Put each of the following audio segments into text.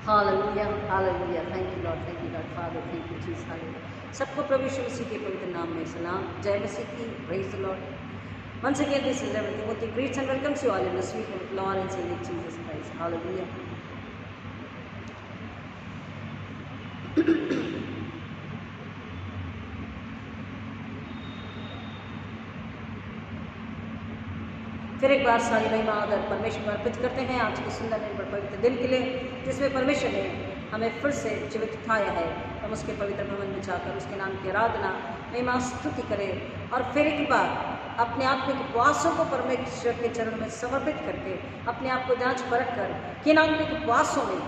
Hallelujah, hallelujah. Thank you Lord, father, thank you Jesus, hallelujah. सबको प्रभु यीशु मसीह के पवित्र नाम में सलाम, जय मसीह की, praise the Lord. Once again, this is Reverend Timothy greets and welcomes you all in the sweet name of Lord and Savior Jesus Christ. Hallelujah. फिर एक बार सारी महिमा आदर परमेश्वर को अर्पित करते हैं आज के सुंदर निर्भर पवित्र दिन के लिए, जिसमें परमेश्वर ने हमें फिर से जीवित उठाया है। हम उसके पवित्र भवन में जाकर उसके नाम की आराधना, महिमा, स्तुति करें और फिर एक बार अपने आत्मिक उपवासों को परमेश्वर के चरण में समर्पित करके अपने आप को जांच परख कर कि इन आत्मिक उपवासों में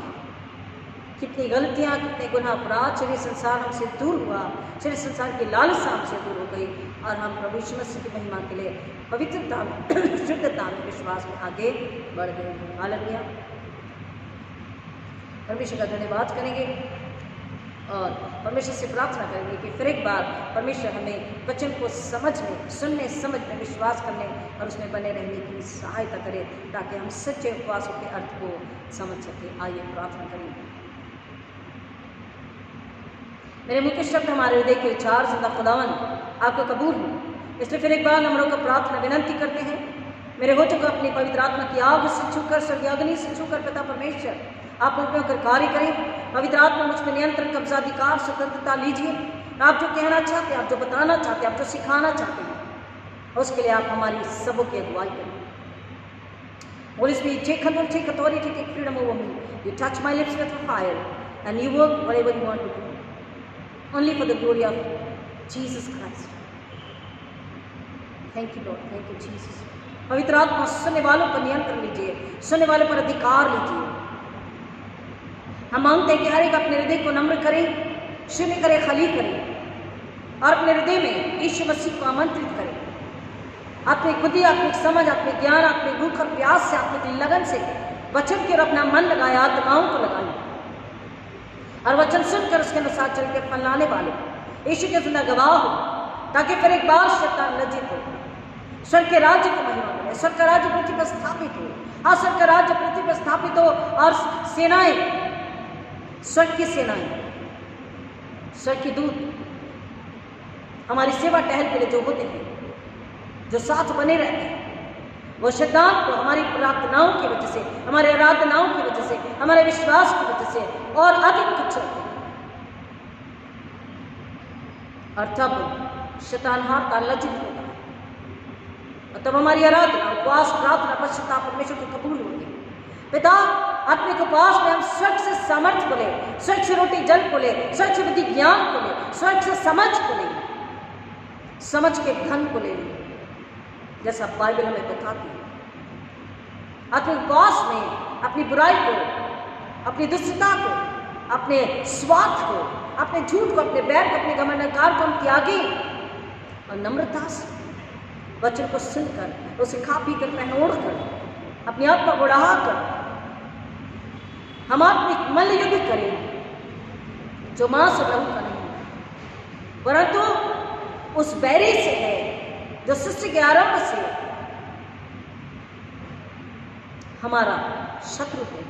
कितनी गलतियाँ, कितने गुनाह, अपराध, शरीर संसार हमसे दूर हुआ, शरीर संसार की लालसा हमसे दूर हो गई और हम प्रभु यीशु मसीह की महिमा के लिए पवित्रता में, शुद्धता में, विश्वास में आगे बढ़ गए हैं। हालेलुया। परमेश्वर का धन्यवाद करेंगे और परमेश्वर से प्रार्थना करेंगे कि फिर एक बार परमेश्वर हमें वचन को समझने, सुनने, समझने, विश्वास करने और उसमें बने रहने की सहायता करे, ताकि हम सच्चे उपवासों के अर्थ को समझ सकें। आइए प्रार्थना करें। मेरे मुख्य शब्द हमारे हृदय के विचार जिंदा खुदावन आपको कबूल हो, इसलिए फिर एक बार हम लोग को प्रार्थना विनंती करते हैं। मेरे होठों को अपनी पवित्र आत्मा की आग से छूकर, स्वर्गाग्नि से छूकर पिता परमेश्वर आप मुझ में होकर कार्य करें। पवित्र आत्मा मुझ में नियंत्रण, कब्जा, अधिकार, स्वतंत्रता लीजिए। आप जो कहना चाहते हैं, आप जो बताना चाहते हैं, आप जो सिखाना चाहते हैं, उसके लिए आप हमारी सबों की अगुवाई करें। Holy Spirit, take control, take authority, take freedom over me. You touch my lips with fire and you work whatever you want to do. Only for the glory of Jesus Christ. Thank you Lord, thank you Jesus. पवित्र आत्मा सुनने वालों पर नियंत्रण लीजिए, सुनने वालों पर अधिकार लीजिए। हम मांगते हैं कि हर एक अपने हृदय को नम्र करे, शून्य करे, खाली करे और अपने हृदय में यीशु मसीह को आमंत्रित करे। आत्मिक बुद्धि, आत्मिक समझ, आत्मिक ज्ञान, आत्मिक भूख और प्यास से, आत्मिक लगन से वचन की ओर अपना मन लगाए, आत्माओं को लगाए और वचन सुनकर उसके अनुसार चल के फल लाने वाले यीशु के जिंदा गवाह हो, ताकि फिर एक बार शैतान लज्जित हो, स्वर्ग के राज्य को महिमा मिले, स्वर्ग का राज्य पृथ्वी पर स्थापित हो। हाँ, स्वर्ग का राज्य पृथ्वी पर स्थापित हो और सेनाएं, स्वर्ग की सेनाएं, स्वर्ग की दूत हमारी सेवा टहल के लिए जो होते हैं, जो साथ बने रहते हैं, वो शैतान को हमारी प्रार्थनाओं की वजह से, हमारे आराधनाओं की वजह से, हमारे विश्वास की वजह से और अधिक कुछ रखते हैं और तब शैतान हारता, लज्जित होता है और तब हमारी आराधना, उपवास, प्रार्थना, पश्चाताप परमेश्वर को कबूल होगी। पिता, आत्मिक उपवास में हम स्वर्ग से सामर्थ्य को ले, स्वर्ग से रोटी जल को ले, स्वर्ग से विधि ज्ञान को ले, स्वर्ग से समझ को ले, समझ के धन को ले, जैसा बाइबल हमें बताती है। आत्मिक उपवास में अपनी बुराई को, अपनी दुष्टता को, अपने स्वार्थ को, अपने झूठ को, अपने बैर को, अपने घमंड अहंकार को हम त्यागे और नम्रता से वचन को सुनकर, उसे खा पी कर, पहनोड़ कर, अपनी आत्मा को बढ़ाकर हम आत्मिक मल्ल युद्ध करें, जो मांस और लहू का नहीं परंतु उस बैरी से है जो सृष्टि के आरंभ से हमारा शत्रु है।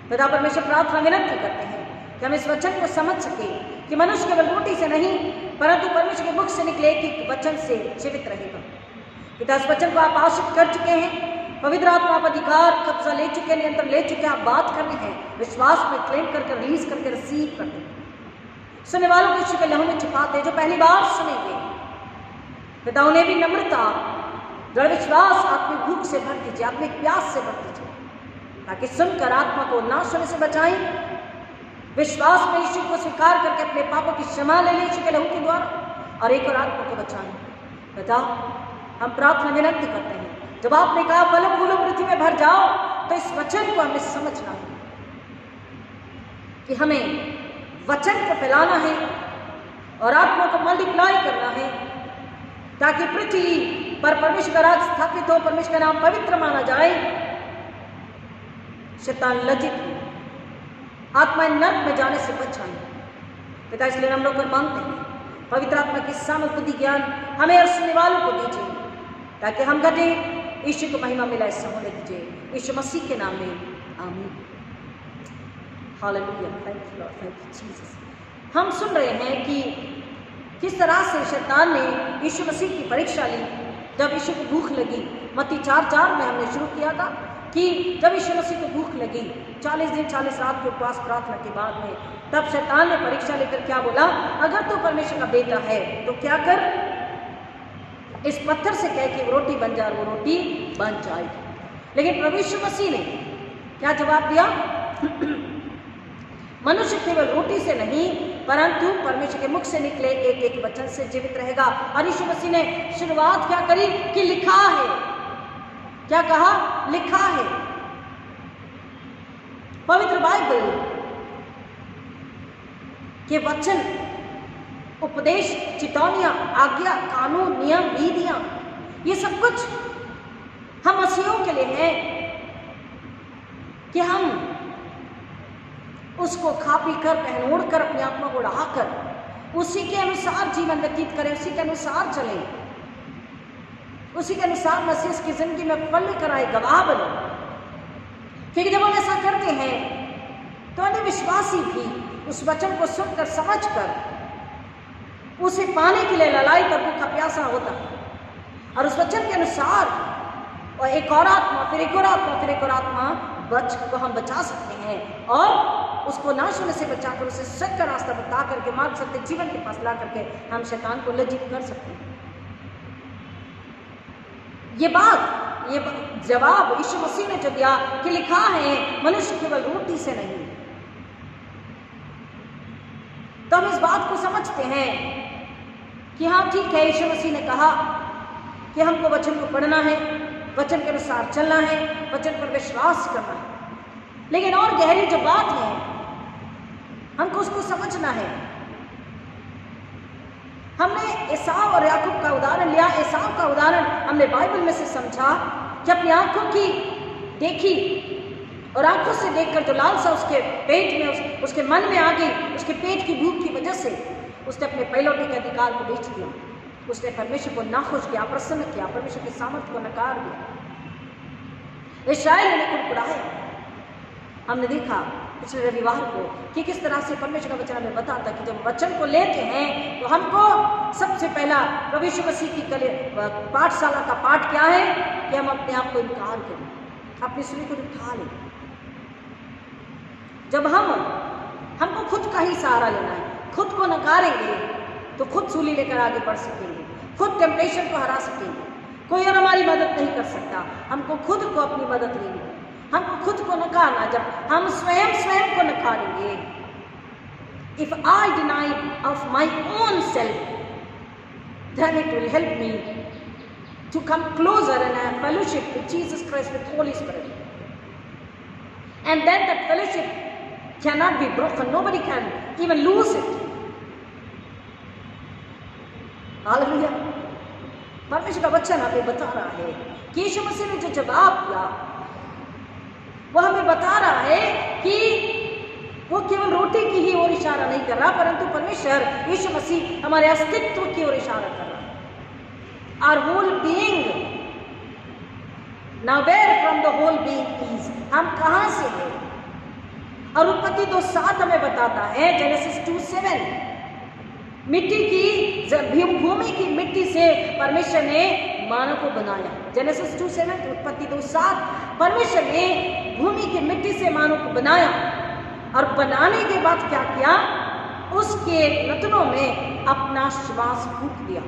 पिता परमेश्वर, प्रार्थना विनंती करते हैं कि हम इस वचन को समझ सके कि मनुष्य केवल रोटी से नहीं परंतु परमेश्वर के मुख से निकले एक वचन से जीवित रहेगा। पिता, इस वचन को आप आश्रित कर चुके हैं, पवित्र आत्मा आप अधिकार, कब्जा ले चुके हैं, नियंत्रण ले चुके हैं। आप बात करने हैं, विश्वास में क्लेम करके, रिलीज करके, रिसीव करते हैं। सुनने वालों को यीशु के लहू में छिपाते हैं, जो पहली बार सुनेंगे पिता, उन्हें भी नम्रता, दृढ़ विश्वास, आत्मिक भूख से भर दीजिए, आत्मिक प्यास से भर दीजिए, ताकि सुनकर आत्मा को नाश होने से बचाएं, विश्वास में यीशु को स्वीकार करके अपने पापों की क्षमा ले लें यीशु के लहू के द्वारा और एक और आत्मा को बचाएं। पिता, हम प्रार्थना विनंती करते हैं, जब आपने कहा फलों फूलों पृथ्वी में भर जाओ, तो इस वचन को हमें समझना है कि हमें वचन को फैलाना है और आत्मा को मल्टीप्लाई करना है, ताकि पृथ्वी पर परमेश्वर का राज स्थापित हो, परमेश्वर का नाम पवित्र माना जाए, शैतान लज्जित हो, आत्माएं नर्क में जाने से बच जाए। पिता, इसलिए हम लोग मांगते हैं, पवित्र आत्मा की सामर्थ, बुद्धि, ज्ञान हमें और सुनने वालों को दीजिए, ताकि हम घटे, यीशु को महिमा मिला, ऐसा होने दीजिए, यीशु मसीह के नाम में, आमीन। Hallelujah, thank you Lord, thank you Jesus. हम सुन रहे हैं कि किस तरह से शैतान ने यीशु मसीह की परीक्षा ली जब यीशु को भूख लगी। मत्ती 4:4 में हमने शुरू किया था कि जब यीशु मसीह को भूख लगी 40 दिन 40 रात के उपवास प्रार्थना के बाद में, तब शैतान ने परीक्षा लेकर क्या बोला, अगर तू परमेश्वर का बेटा है तो क्या कर, इस पत्थर से कह कि रोटी बन जाए, वो रोटी बन जाएगी। लेकिन प्रभु यीशु मसीह ने क्या जवाब दिया, मनुष्य केवल रोटी से नहीं परंतु परमेश्वर के मुख से निकले एक एक वचन से जीवित रहेगा। और यीशु मसीह ने शुरुआत क्या करी कि लिखा है, क्या कहा, लिखा है। पवित्र बाइबल के वचन, उपदेश, चितौनियां, आज्ञा, कानून, नियम, विधियां, ये सब कुछ हम मसीहों के लिए है कि हम उसको खा पी कर, पहन ओढ़ कर, अपनी आत्मा को बढ़ाकर उसी के अनुसार जीवन व्यतीत करें, उसी के अनुसार चलें, उसी के अनुसार मसीह की जिंदगी में फल लेकर आए, गवाह बने। क्योंकि जब हम ऐसा करते हैं तो अन्य विश्वासी भी उस वचन को सुनकर, समझकर उसे पाने के लिए ललायत और भूखा प्यासा होता है और उस वचन के अनुसार और एक और आत्मा, फिर एक और आत्मा, फिर एक और आत्मा को हम बचा सकते हैं और उसको नाश होने से बचाकर उसे सच का रास्ता बता करके, मार्ग सत्य जीवन के पास ला करके हम शैतान को लज्जित कर सकते हैं। ये जवाब यीशु मसीह ने जो दिया कि लिखा है मनुष्य केवल रोटी से नहीं, तो हम इस बात को समझते हैं कि हाँ ठीक है, यीशु मसीह ने कहा कि हमको वचन को पढ़ना है, वचन के अनुसार चलना है, वचन पर विश्वास करना है। लेकिन और गहरी जो बात है हमको उसको समझना है। हमने एसाव और याकूब का उदाहरण लिया। एसाव का उदाहरण हमने बाइबल में से समझा कि अपनी आंखों की देखी और आंखों से देखकर जो लालसा उसके पेट में, उसके मन में आ गई, उसके पेट की भूख की वजह से उसने अपने पहलौठे के अधिकार को बेच दिया। उसने परमेश्वर को नाखुश किया, प्रसन्न किया, परमेश्वर के सामर्थ्य को नकार दिया। इस्राएल ने कुड़कुड़ाए। हमने देखा पिछले रविवार को कि किस तरह से परमेश्वर का वचन हमें बताता कि जब वचन को लेते हैं तो हमको सबसे पहला प्रभु यीशु मसीह की पाठशाला का पाठ क्या है कि हम अपने आप को इनकार करें, अपनी सूली को उठा लें। जब हमको खुद का ही सहारा लेना है, खुद को नकारेंगे तो खुद सूली लेकर आगे बढ़ सकेंगे, खुद टेम्पटेशन को हरा सकेंगे। कोई और हमारी मदद नहीं कर सकता, हमको खुद को अपनी मदद लेनी है, हमको खुद को नकारना। जब हम स्वयं को नकारेंगे, if I deny of my own self then it will help me to come closer and have fellowship with Jesus Christ, with Holy Spirit, and then that fellowship cannot be broken, nobody can even lose it. Hallelujah. परमेश्वर का वचन हमें बता रहा है कि यीशु मसीह ने जो जवाब दिया वो हमें बता रहा है कि वो केवल रोटी की ही ओर इशारा नहीं कर रहा, परंतु परमेश्वर यीशु मसीह हमारे अस्तित्व की ओर इशारा कर रहा है। Our whole being, now where from the whole being is, हम कहां से हैं। और उत्पत्ति 2:7 हमें बताता है, जेनेसिस 2:7, मिट्टी की, भूमि की मिट्टी से परमेश्वर ने मानव को बनाया। जेनेसिस 2:7, उत्पत्ति 2:7, परमेश्वर ने भूमि की मिट्टी से मानव को बनाया और बनाने के बाद क्या किया, उसके रत्नों में अपना श्वास फूंक दिया।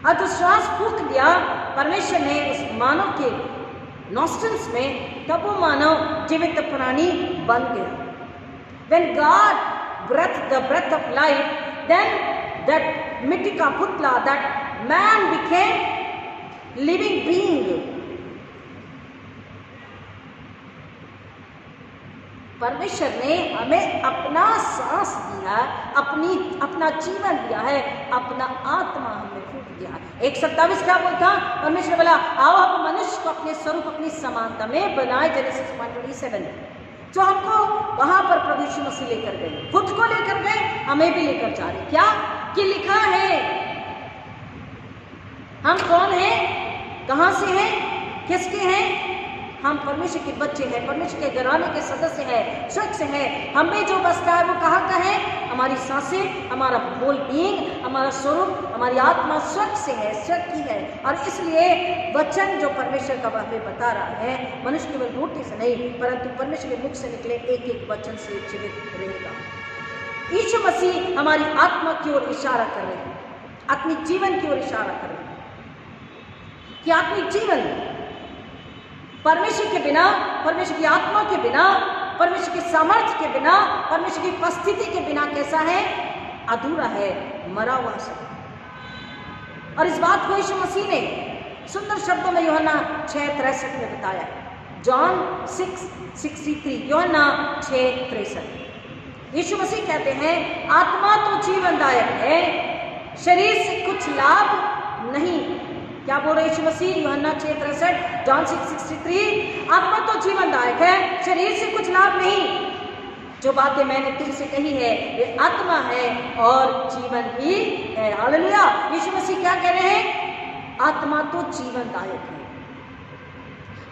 और जो श्वास फूंक दिया परमेश्वर ने उस मानव के नॉस्ट्रल्स में, तब वो मानव जीवित प्राणी बन गया। When God breathed the breath of life, then that मिट्टी का पुतला, that man became living being. परमेश्वर ने हमें अपना सांस दिया, अपना जीवन दिया है, अपना आत्मा हमें फूंक दिया है। 1:27 क्या बोलता, परमेश्वर बोला आओ हम मनुष्य को अपने स्वरूप, अपनी समानता में बनाए। जेनेसिस 1:27, जो हमको वहां पर प्रभु यीशु मसीह लेकर गए, खुद को लेकर गए, हमें भी लेकर जा रहे। क्या कि लिखा है, हम कौन हैं, कहां से हैं, किसके हैं, हम परमेश्वर के बच्चे हैं, परमेश्वर के घराने के सदस्य हैं, स्वर्ग से हैं। हम में जो बसता है वो कहाँ का है? हमारी सांसें, हमारा होल बीइंग, हमारा स्वरूप, हमारी आत्मा स्वर्ग से है, स्वर्ग की है। और इसलिए वचन जो परमेश्वर का वह बता रहा है, मनुष्य केवल रोटी से नहीं परंतु परमेश्वर के मुख से निकले एक एक वचन से जीवित रहेगा। यीशु मसीह हमारी आत्मा की ओर इशारा कर रहे हैं, आत्मिक जीवन की ओर इशारा कर रहे हैं कि आत्मिक जीवन परमेश्वर के बिना, परमेश्वर की आत्मा के बिना, परमेश्वर के सामर्थ्य के बिना, परमेश्वर की उपस्थिति के बिना कैसा है? अधूरा है, मरा हुआ है। और इस बात को यीशु मसीह ने सुंदर शब्दों में यूहन्ना 6:63 में बताया। जॉन 6:63, यूहन्ना 6:63। यीशु मसीह कहते हैं आत्मा तो जीवनदायक है, शरीर से कुछ लाभ नहीं। क्या बोल रहे यीशु मसीह? यूहन्ना 6:63, जॉन 6:63, आत्मा तो जीवनदायक है, शरीर से कुछ लाभ नहीं। जो बातें मैंने तुमसे कही है वे आत्मा है और जीवन भी है। हालेलुया। यीशु मसीह क्या कह रहे हैं? आत्मा तो जीवनदायक है।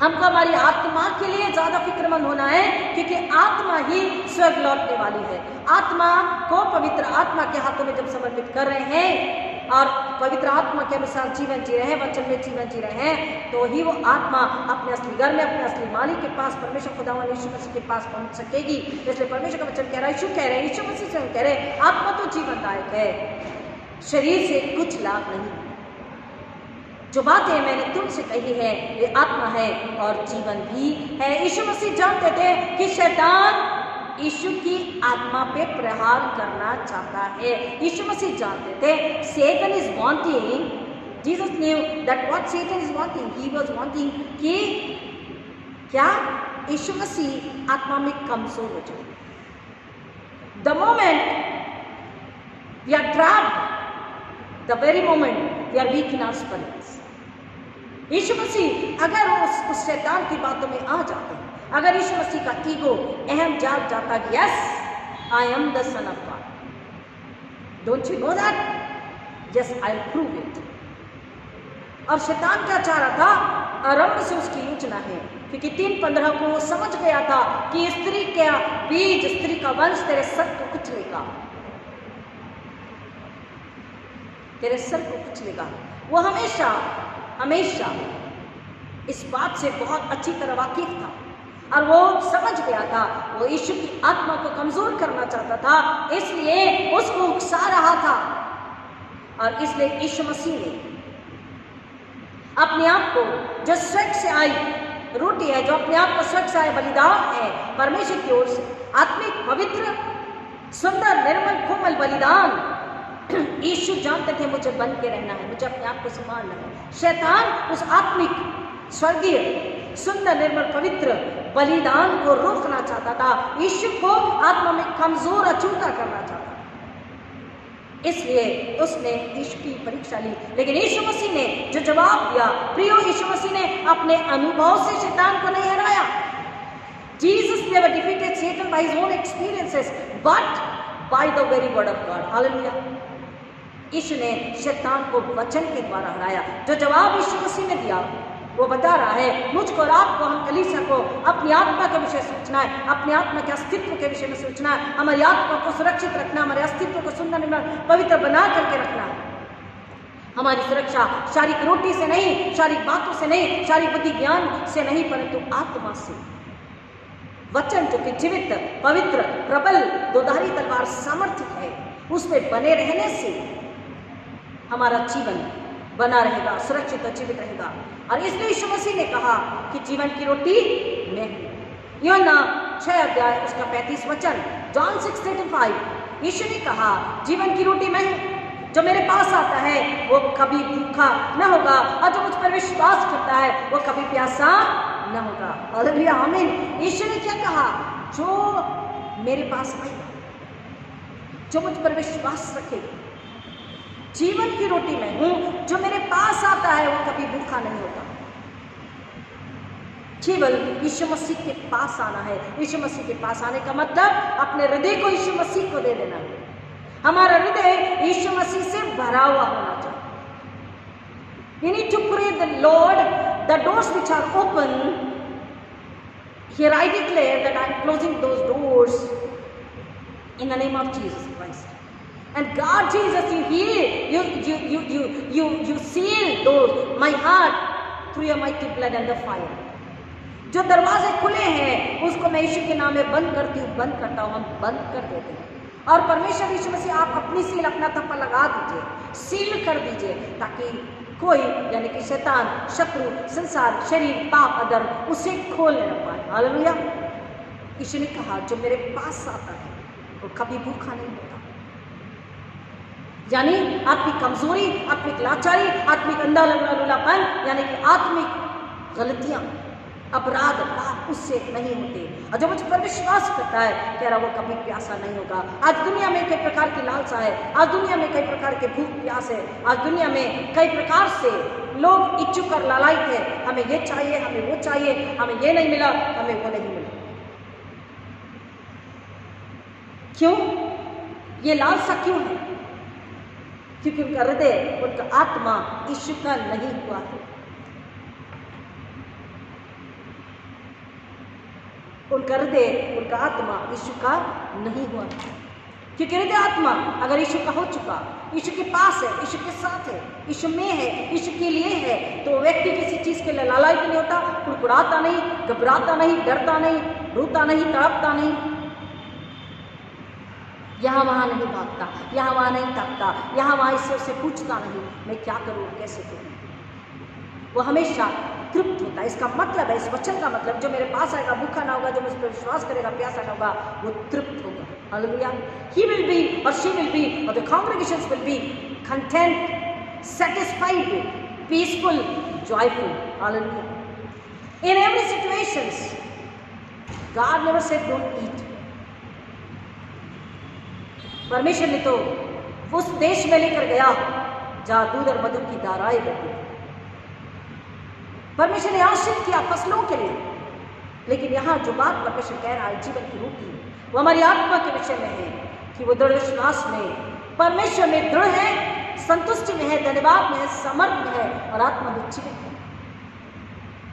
हमको हमारी आत्मा के लिए ज्यादा फिक्रमंद होना है, क्योंकि आत्मा ही स्वर्ग लौटने वाली है। आत्मा को पवित्र आत्मा के हाथों में जब समर्पित कर रहे हैं और पवित्र आत्मा के अनुसार जीवन जी रहे हैं, वचन में जीवन जी रहे हैं, तो ही वो आत्मा अपने असली घर में, अपने असली मालिक के पास, परमेश्वर खुदावंद यीशु मसीह के पास पहुंच सकेगी। इसलिए परमेश्वर का वचन कह रहा है, यीशु कह रहे हैं, यीशु मसीह स्वयं कह रहे हैं, आत्मा तो जीवनदायक है, शरीर से कुछ लाभ नहीं। जो बातें मैंने तुमसे कही है ये आत्मा है और जीवन भी है। यीशु मसीह जानते थे कि शैतान यीशु की आत्मा पे प्रहार करना चाहता है। यीशु मसीह जानते थे Satan is wanting, Jesus knew that what Satan is wanting, he was wanting कि क्या? यीशु मसीह आत्मा में कमजोर हो जाए। The moment we are trapped, the very moment we are weak in our spirits. यीशु मसीह अगर उस शैतान की बातों में आ जाते हैं, अगर यीशु मसीह का ईगो अहम जाग जाता कि yes I am the son of God, don't you know that, yes I will prove it. और शैतान क्या चाह रहा था? आरंभ से उसकी योजना है, क्योंकि 3:15 को वो समझ गया था कि स्त्री का बीज, स्त्री का वंश तेरे सर को कुचलेगा, तेरे सर को कुचलेगा। वो हमेशा हमेशा इस बात से बहुत अच्छी तरह वाकिफ था और वो समझ गया था, वो यीशु की आत्मा को कमजोर करना चाहता था, इसलिए उसको उकसा रहा था। और इसलिए यीशु मसीह ने अपने आप को, जो स्वर्ग से आई रोटी है, जो अपने आप को स्वर्ग से आए बलिदान है परमेश्वर की ओर से, आत्मिक पवित्र सुंदर निर्मल कोमल बलिदान, यीशु जानते थे मुझे बन के रहना है, मुझे अपने आप को संभालना है। शैतान उस आत्मिक स्वर्गीय सुंदर निर्मल पवित्र बलिदान को रोकना चाहता था, यीशु को आत्मा में कमजोर अछूता करना चाहता था। इसलिए उसने यीशु की परीक्षा ली, लेकिन यीशु मसीह ने जो जवाब दिया, प्रियो, यीशु मसीह ने अपने अनुभव से शैतान को नहीं हराया। Jesus never defeated Satan by his own experiences, but by the very word of God. Hallelujah. यीशु ने शैतान को वचन के द्वारा हराया। जो जवाब यीशु मसीह ने दिया वो बता रहा है, मुझको और आपको, हम कलीसिया को अपनी आत्मा के विषय सोचना है, अपने आत्मा के अस्तित्व के विषय में सोचना है, हमारी आत्मा को सुरक्षित रखना, हमारे अस्तित्व को सुंदर निर्मल पवित्र बना करके रखना है। हमारी सुरक्षा शारीरिक रोटी से नहीं, शारीरिक बातों से नहीं, शारीरिक बुद्धि ज्ञान से नहीं, परंतु आत्मा से। वचन जो कि जीवित, पवित्र, प्रबल, दोधारी तलवार सामर्थ्य है, उसमें बने रहने से हमारा जीवन बना रहेगा, सुरक्षित और जीवित रहेगा। और इसलिए यीशु मसीह ने कहा कि जीवन की रोटी मैं हूं। यूहन्ना 6 उसका 35 वचन, जॉन 6:35, यीशु ने कहा जीवन की रोटी मैं हूं, जो मेरे पास आता है वो कभी भूखा न होगा और जो मुझ पर विश्वास करता है वो कभी प्यासा न होगा। हालेलुया, आमीन। यीशु ने क्या कहा? जो मेरे पास आएगा, जो मुझ पर विश्वास रखेगा, जीवन की रोटी मैं हूं, जो मेरे पास आता है वो कभी भूखा नहीं होता। केवल यीशु मसीह के पास आना है। यीशु मसीह के पास आने का मतलब अपने हृदय को यीशु मसीह को दे देना है। हमारा हृदय यीशु मसीह से भरा हुआ होना चाहिए। We need to pray the Lord, the doors which are open Here I declare that I am closing those doors in the name of Jesus Christ. And God Jesus, you heal, you seal those my heart through your mighty blood and the fire. जो दरवाजे खुले हैं उसको मैं यीशु के नाम में बंद करती हूँ, बंद करता हूँ, हम बंद कर देते हैं। और परमेश्वर यीशु मसीह आप अपनी सील, अपना थप्पा लगा दीजिए, सील कर दीजिए, ताकि कोई यानी कि शैतान, शत्रु, संसार, शरीर, पाप, अधर्म उसे खोलने न पाए। हालेलुया। यीशु ने कहा जो मेरे पास आता है वो कभी भूखा नहीं होता। यानी आत्मिक कमजोरी, आत्मिक लाचारी, आत्मिक अंधा लूलापन यानी कि आत्मिक गलतियां, अपराध, पाप उससे नहीं होते। और जो मुझ पर विश्वास करता है कह रहा वो कभी प्यासा नहीं होगा। आज दुनिया में कई प्रकार की लालसा है, आज दुनिया में कई प्रकार के भूख प्यास है, आज दुनिया में कई प्रकार से लोग इच्छुक और लालायित है, हमें ये चाहिए, हमें वो चाहिए, हमें ये नहीं मिला, हमें वो नहीं मिला। क्यों? ये लालसा क्यों है? क्योंकि उनका हृदय, उनका आत्मा यीशु का नहीं हुआ है। उनका हृदय, उनका आत्मा यीशु का नहीं हुआ, क्योंकि हृदय आत्मा अगर यीशु का हो चुका, यीशु के पास है, यीशु के साथ है, यीशु में है, यीशु के लिए है, तो व्यक्ति किसी चीज के लिए लालायित नहीं होता, कुड़कुड़ाता नहीं, घबराता नहीं, डरता नहीं, रोता नहीं, तड़पता नहीं, यहाँ वहाँ नहीं भागता, यहाँ वहाँ नहीं ताकता, यहाँ वहाँ इससे उससे पूछता नहीं मैं क्या करूँ, कैसे करूँ। वो हमेशा तृप्त होता है। इसका मतलब है, इस वचन का मतलब, जो मेरे पास आएगा भूखा ना होगा, जो मुझ पर विश्वास करेगा प्यासा ना होगा, वो तृप्त होगा। Hallelujah. He will be or she will be or the congregations will be content, satisfied, peaceful, joyful. Hallelujah. In every situations, God never said don't eat. परमेश्वर ने तो उस देश में लेकर गया जहाँ दूध और मधु की धाराएं बहती। परमेश्वर ने आशीष किया फसलों के लिए, लेकिन यहाँ जो बात परमेश्वर कह रहा है जीवन की रोटी, वो हमारी आत्मा के विषय में है कि वो दृढ़ विश्वास में परमेश्वर में दृढ़ है, संतुष्टि में है, धन्यवाद में है, समर्थ में है और आत्मा में जीवित है।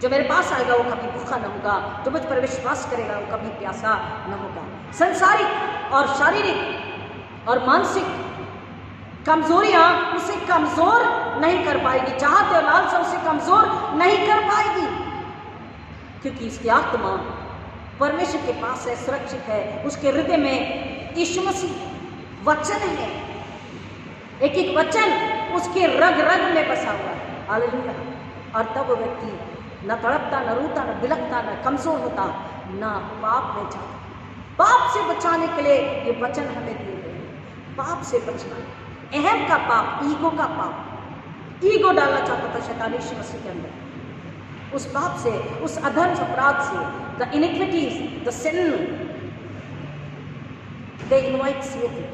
जो मेरे पास आएगा वो कभी भूखा न होगा, जो मुझ पर विश्वास करेगा वो कभी प्यासा न होगा। संसारिक और शारीरिक और मानसिक कमजोरियां उसे कमजोर नहीं कर पाएगी, चाहते और लालसा उसे कमजोर नहीं कर पाएगी, क्योंकि इसकी आत्मा परमेश्वर के पास है, सुरक्षित है। उसके हृदय में यीशु मसीह वचन है, एक एक वचन उसके रग रग में बसा हुआ है। हालेलुया। और तब वो व्यक्ति न तड़पता, न रोता, न बिलखता, न कमजोर होता, न पाप में जाता। पाप से बचाने के लिए ये वचन हमें दिए गए हैं। पाप से बचना, अहम का पाप, ईगो का पाप, ईगो डालना चाहता था शैतान यीशु मसीह के अंदर। उस पाप से, उस अधर्म अपराध से, the iniquities, the sin, they invite Satan,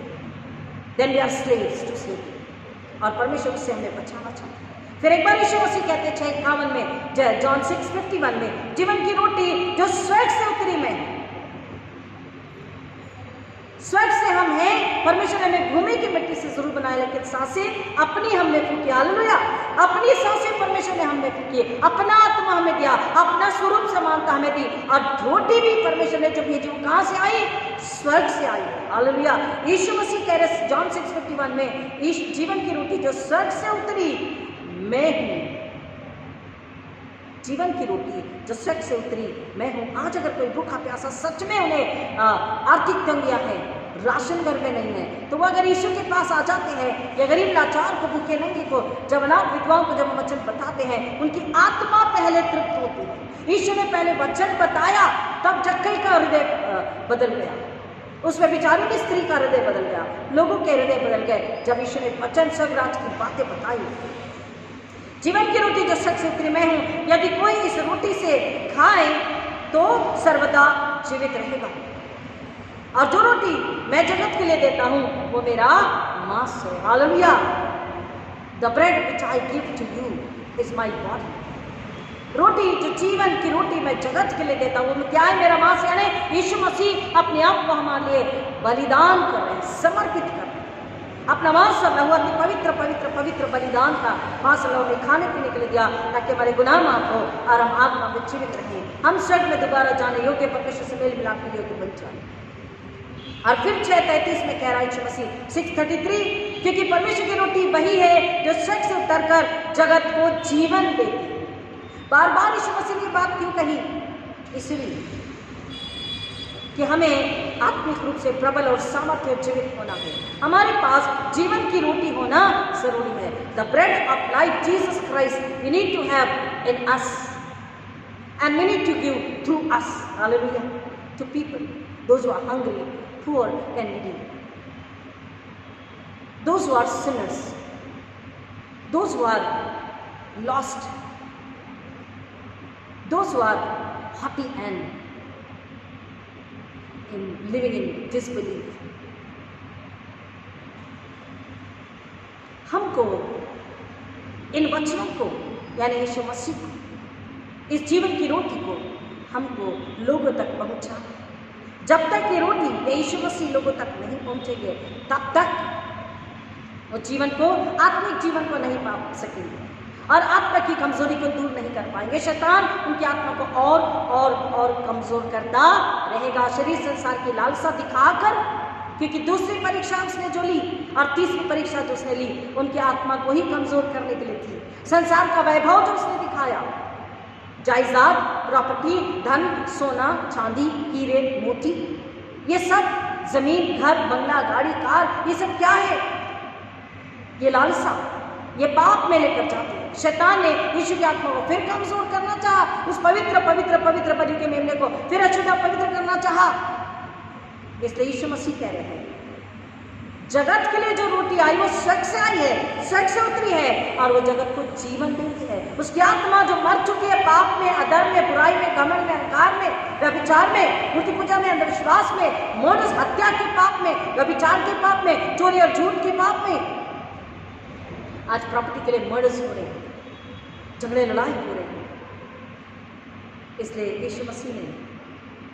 then we are slaves to Satan। और परमेश्वर उससे हमें बचाना चाहता है। फिर एक बार यीशु मसीह कहते 6:51 में, जॉन 6:51 में, जीवन की रोटी जो स्वर्ग से उतरी में, स्वर्ग से हम हैं। परमेश्वर ने हमें भूमि की मिट्टी से जरूर बनाया, लेकिन सांसें अपनी हमने फूकी। हालेलुया। अपनी सांसें परमेश्वर ने हमने फूकी, अपना आत्मा हमें दिया, अपना स्वरूप समानता हमें दी। और रोटी भी परमेश्वर ने जो भेजी वो कहाँ से आई? स्वर्ग से आई। हालेलुया। यीशु मसीह कह रहे जॉन 6:51 में, जीवन की रोटी जो स्वर्ग से उतरी मैं हूँ। जीवन की रोटी जो स्वर्ग से उतरी मैं हूँ। आज अगर कोई भूखा प्यासा सच में उन्हें आर्थिक तंगियां हैं, राशन घर में नहीं है, तो वो अगर यीशु के पास आ जाते हैं, या गरीब लाचार को, भूखे नंगे को, जब अनाथ विधवाओं को जब वचन बताते हैं, उनकी आत्मा पहले तृप्त होती है। यीशु ने पहले वचन बताया, तब जक्कई का हृदय बदल गया, उसमें बेचारी की स्त्री का हृदय बदल गया, लोगों के हृदय बदल गए जब यीशु ने वचन स्वर्गराज की बातें बताई। जीवन की रोटी जो स्वर्ग से उतरी मैं हूँ, यदि कोई इस रोटी से खाए तो सर्वदा जीवित रहेगा। और जो रोटी मैं जगत के लिए देता हूँ वो मेरा मांस है। Hallelujah. The bread which I give to you is my body. रोटी जो जीवन की रोटी मैं जगत के लिए देता हूँ वो क्या है? मेरा मांस। यानी यीशु मसीह अपने आप को हमारे लिए बलिदान कर रहे हैं, समर्पित कर रहे हैं। अपना मांस और लहू अति पवित्र पवित्र पवित्र बलिदान का मांस और लहू में खाने पीने के लिए दिया, ताकि हमारे गुनाह माफ हो और हम आत्मा में जीवित रहें, हम स्वर्ग में दोबारा जाने योग्य, परमेश्वर से मेल मिलाप के योग्य बन जाए। और फिर 6:33 में कह रहा है यीशु मसीह, 6:33, क्योंकि परमेश्वर की रोटी वही है जो स्वर्ग से उतरकर जगत को जीवन देती। बार बार यीशु मसीह ने बात क्यों कही? इसलिए कि हमें आत्मिक रूप से प्रबल और सामर्थ्य जीवित होना है, हमारे पास जीवन की रोटी होना जरूरी है। The bread of life Jesus Christ we need to have in us and we need to give through us, hallelujah, to people those who are hungry, poor and needy, those who are sinners, those who are lost, those who are happy and in living in disbelief। हमको इन वचनों को यानी यीशु मसीह को, इस जीवन की रोटी को हमको लोगों तक पहुंचा। जब तक ये रोटी यीशु मसीह लोगों तक नहीं पहुंचेंगे, तब तक वो जीवन को, आत्मिक जीवन को नहीं पा सकेंगे और आत्मा की कमजोरी को दूर नहीं कर पाएंगे। शैतान उनकी आत्मा को और कमजोर करता रहेगा, शरीर संसार की लालसा दिखाकर, क्योंकि दूसरी परीक्षा उसने जो ली और तीसरी परीक्षा जो उसने ली उनकी आत्मा को ही कमजोर करने के लिए थी। संसार का वैभव जो उसने दिखाया, जायदाद, प्रॉपर्टी, धन, सोना, चांदी, हीरे, मोती, ये सब, जमीन, घर, बंगला, गाड़ी, कार, ये सब क्या है? ये लालसा, ये पाप में लेकर जाते हैं। शैतान ने यीशु की आत्मा को फिर कमजोर करना चाहा, उस पवित्र पवित्र पवित्र बलि के मेमने को फिर अछूता पवित्र करना चाहा। इसलिए यीशु मसीह कह रहे हैं, जगत के लिए जो रोटी आई वो स्वर्ग से आई है, स्वर्ग से उतरी है और वो जगत को जीवन देती है। उसकी आत्मा जो मर चुकी है पाप में, अधर्म में, बुराई में, घमंड में, अहंकार में, व्यभिचार में, मूर्ति पूजा में, अंधविश्वास में, मोर्डस हत्या के पाप में, व्यभिचार के पाप में, चोरी और झूठ के पाप में। आज प्रॉपर्टी के लिए मर्डर्स हो रहे हैं, झगड़े लड़ाई हो रहे हैं। इसलिए यीशु मसीह ने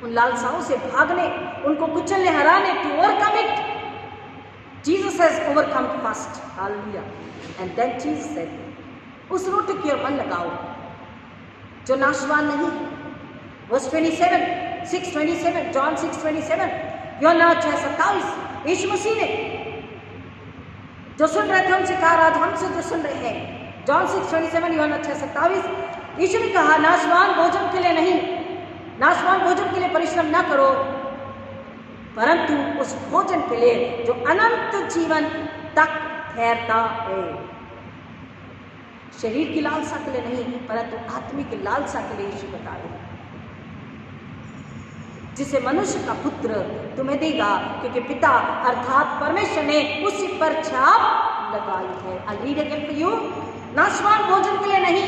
उन लालसाओं से भागने, उनको कुचलने, हराने, to overcome it, Jesus has overcome first, hallelujah. And then Jesus said, उस रोटी की ओर मन लगाओ जो नाशवान नहीं है। वर्स 27, 6:27, जॉन 6:27, यूहन्ना 6:27, यीशु मसीह ने जो सुन रहे थे उनसे कहा, आज हमसे जो सुन रहे हैं, जॉन 6:27, यूहन्ना 6:27, यीशु ने कहा, नाशवान भोजन के लिए नहीं, नाशवान भोजन के लिए परिश्रम न करो, परंतु उस भोजन के लिए जो अनंत जीवन तक ठहरता है। शरीर की लालसा के लिए नहीं, परंतु आत्मिक की लालसा के लिए यीशु बता रहे हैं, जिसे मनुष्य का पुत्र तुम्हें देगा, क्योंकि पिता अर्थात परमेश्वर ने उसी पर छाप लगाई है। I read again for you, नाशवान भोजन के लिए नहीं,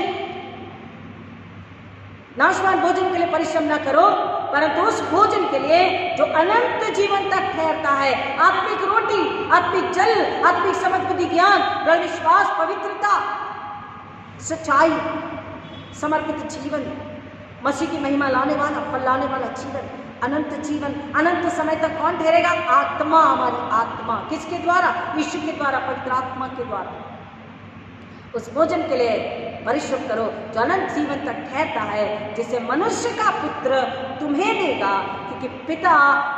नाशवान भोजन के लिए परिश्रम न करो, परंतु उस भोजन के लिए जो अनंत जीवन तक ठहरता है। आत्मिक रोटी, आत्मिक जल, आत्मिक समझ, बुद्धि, ज्ञान, दृढ़ विश्वास, पवित्रता, सच्चाई, समर्पित जीवन, मसीह की महिमा लाने वाला, फल लाने वाला जीवन, अनंत जीवन, अनंत समय तक कौन ठहरेगा? आत्मा, हमारी आत्मा। किसके द्वारा? यीशु के द्वारा, पवित्र आत्मा के द्वारा। उस भोजन के लिए परिश्रम करो जो अनंत जीवन तक ठहरता है, जिसे मनुष्य का पुत्र तुम्हें देगा, क्योंकि पिता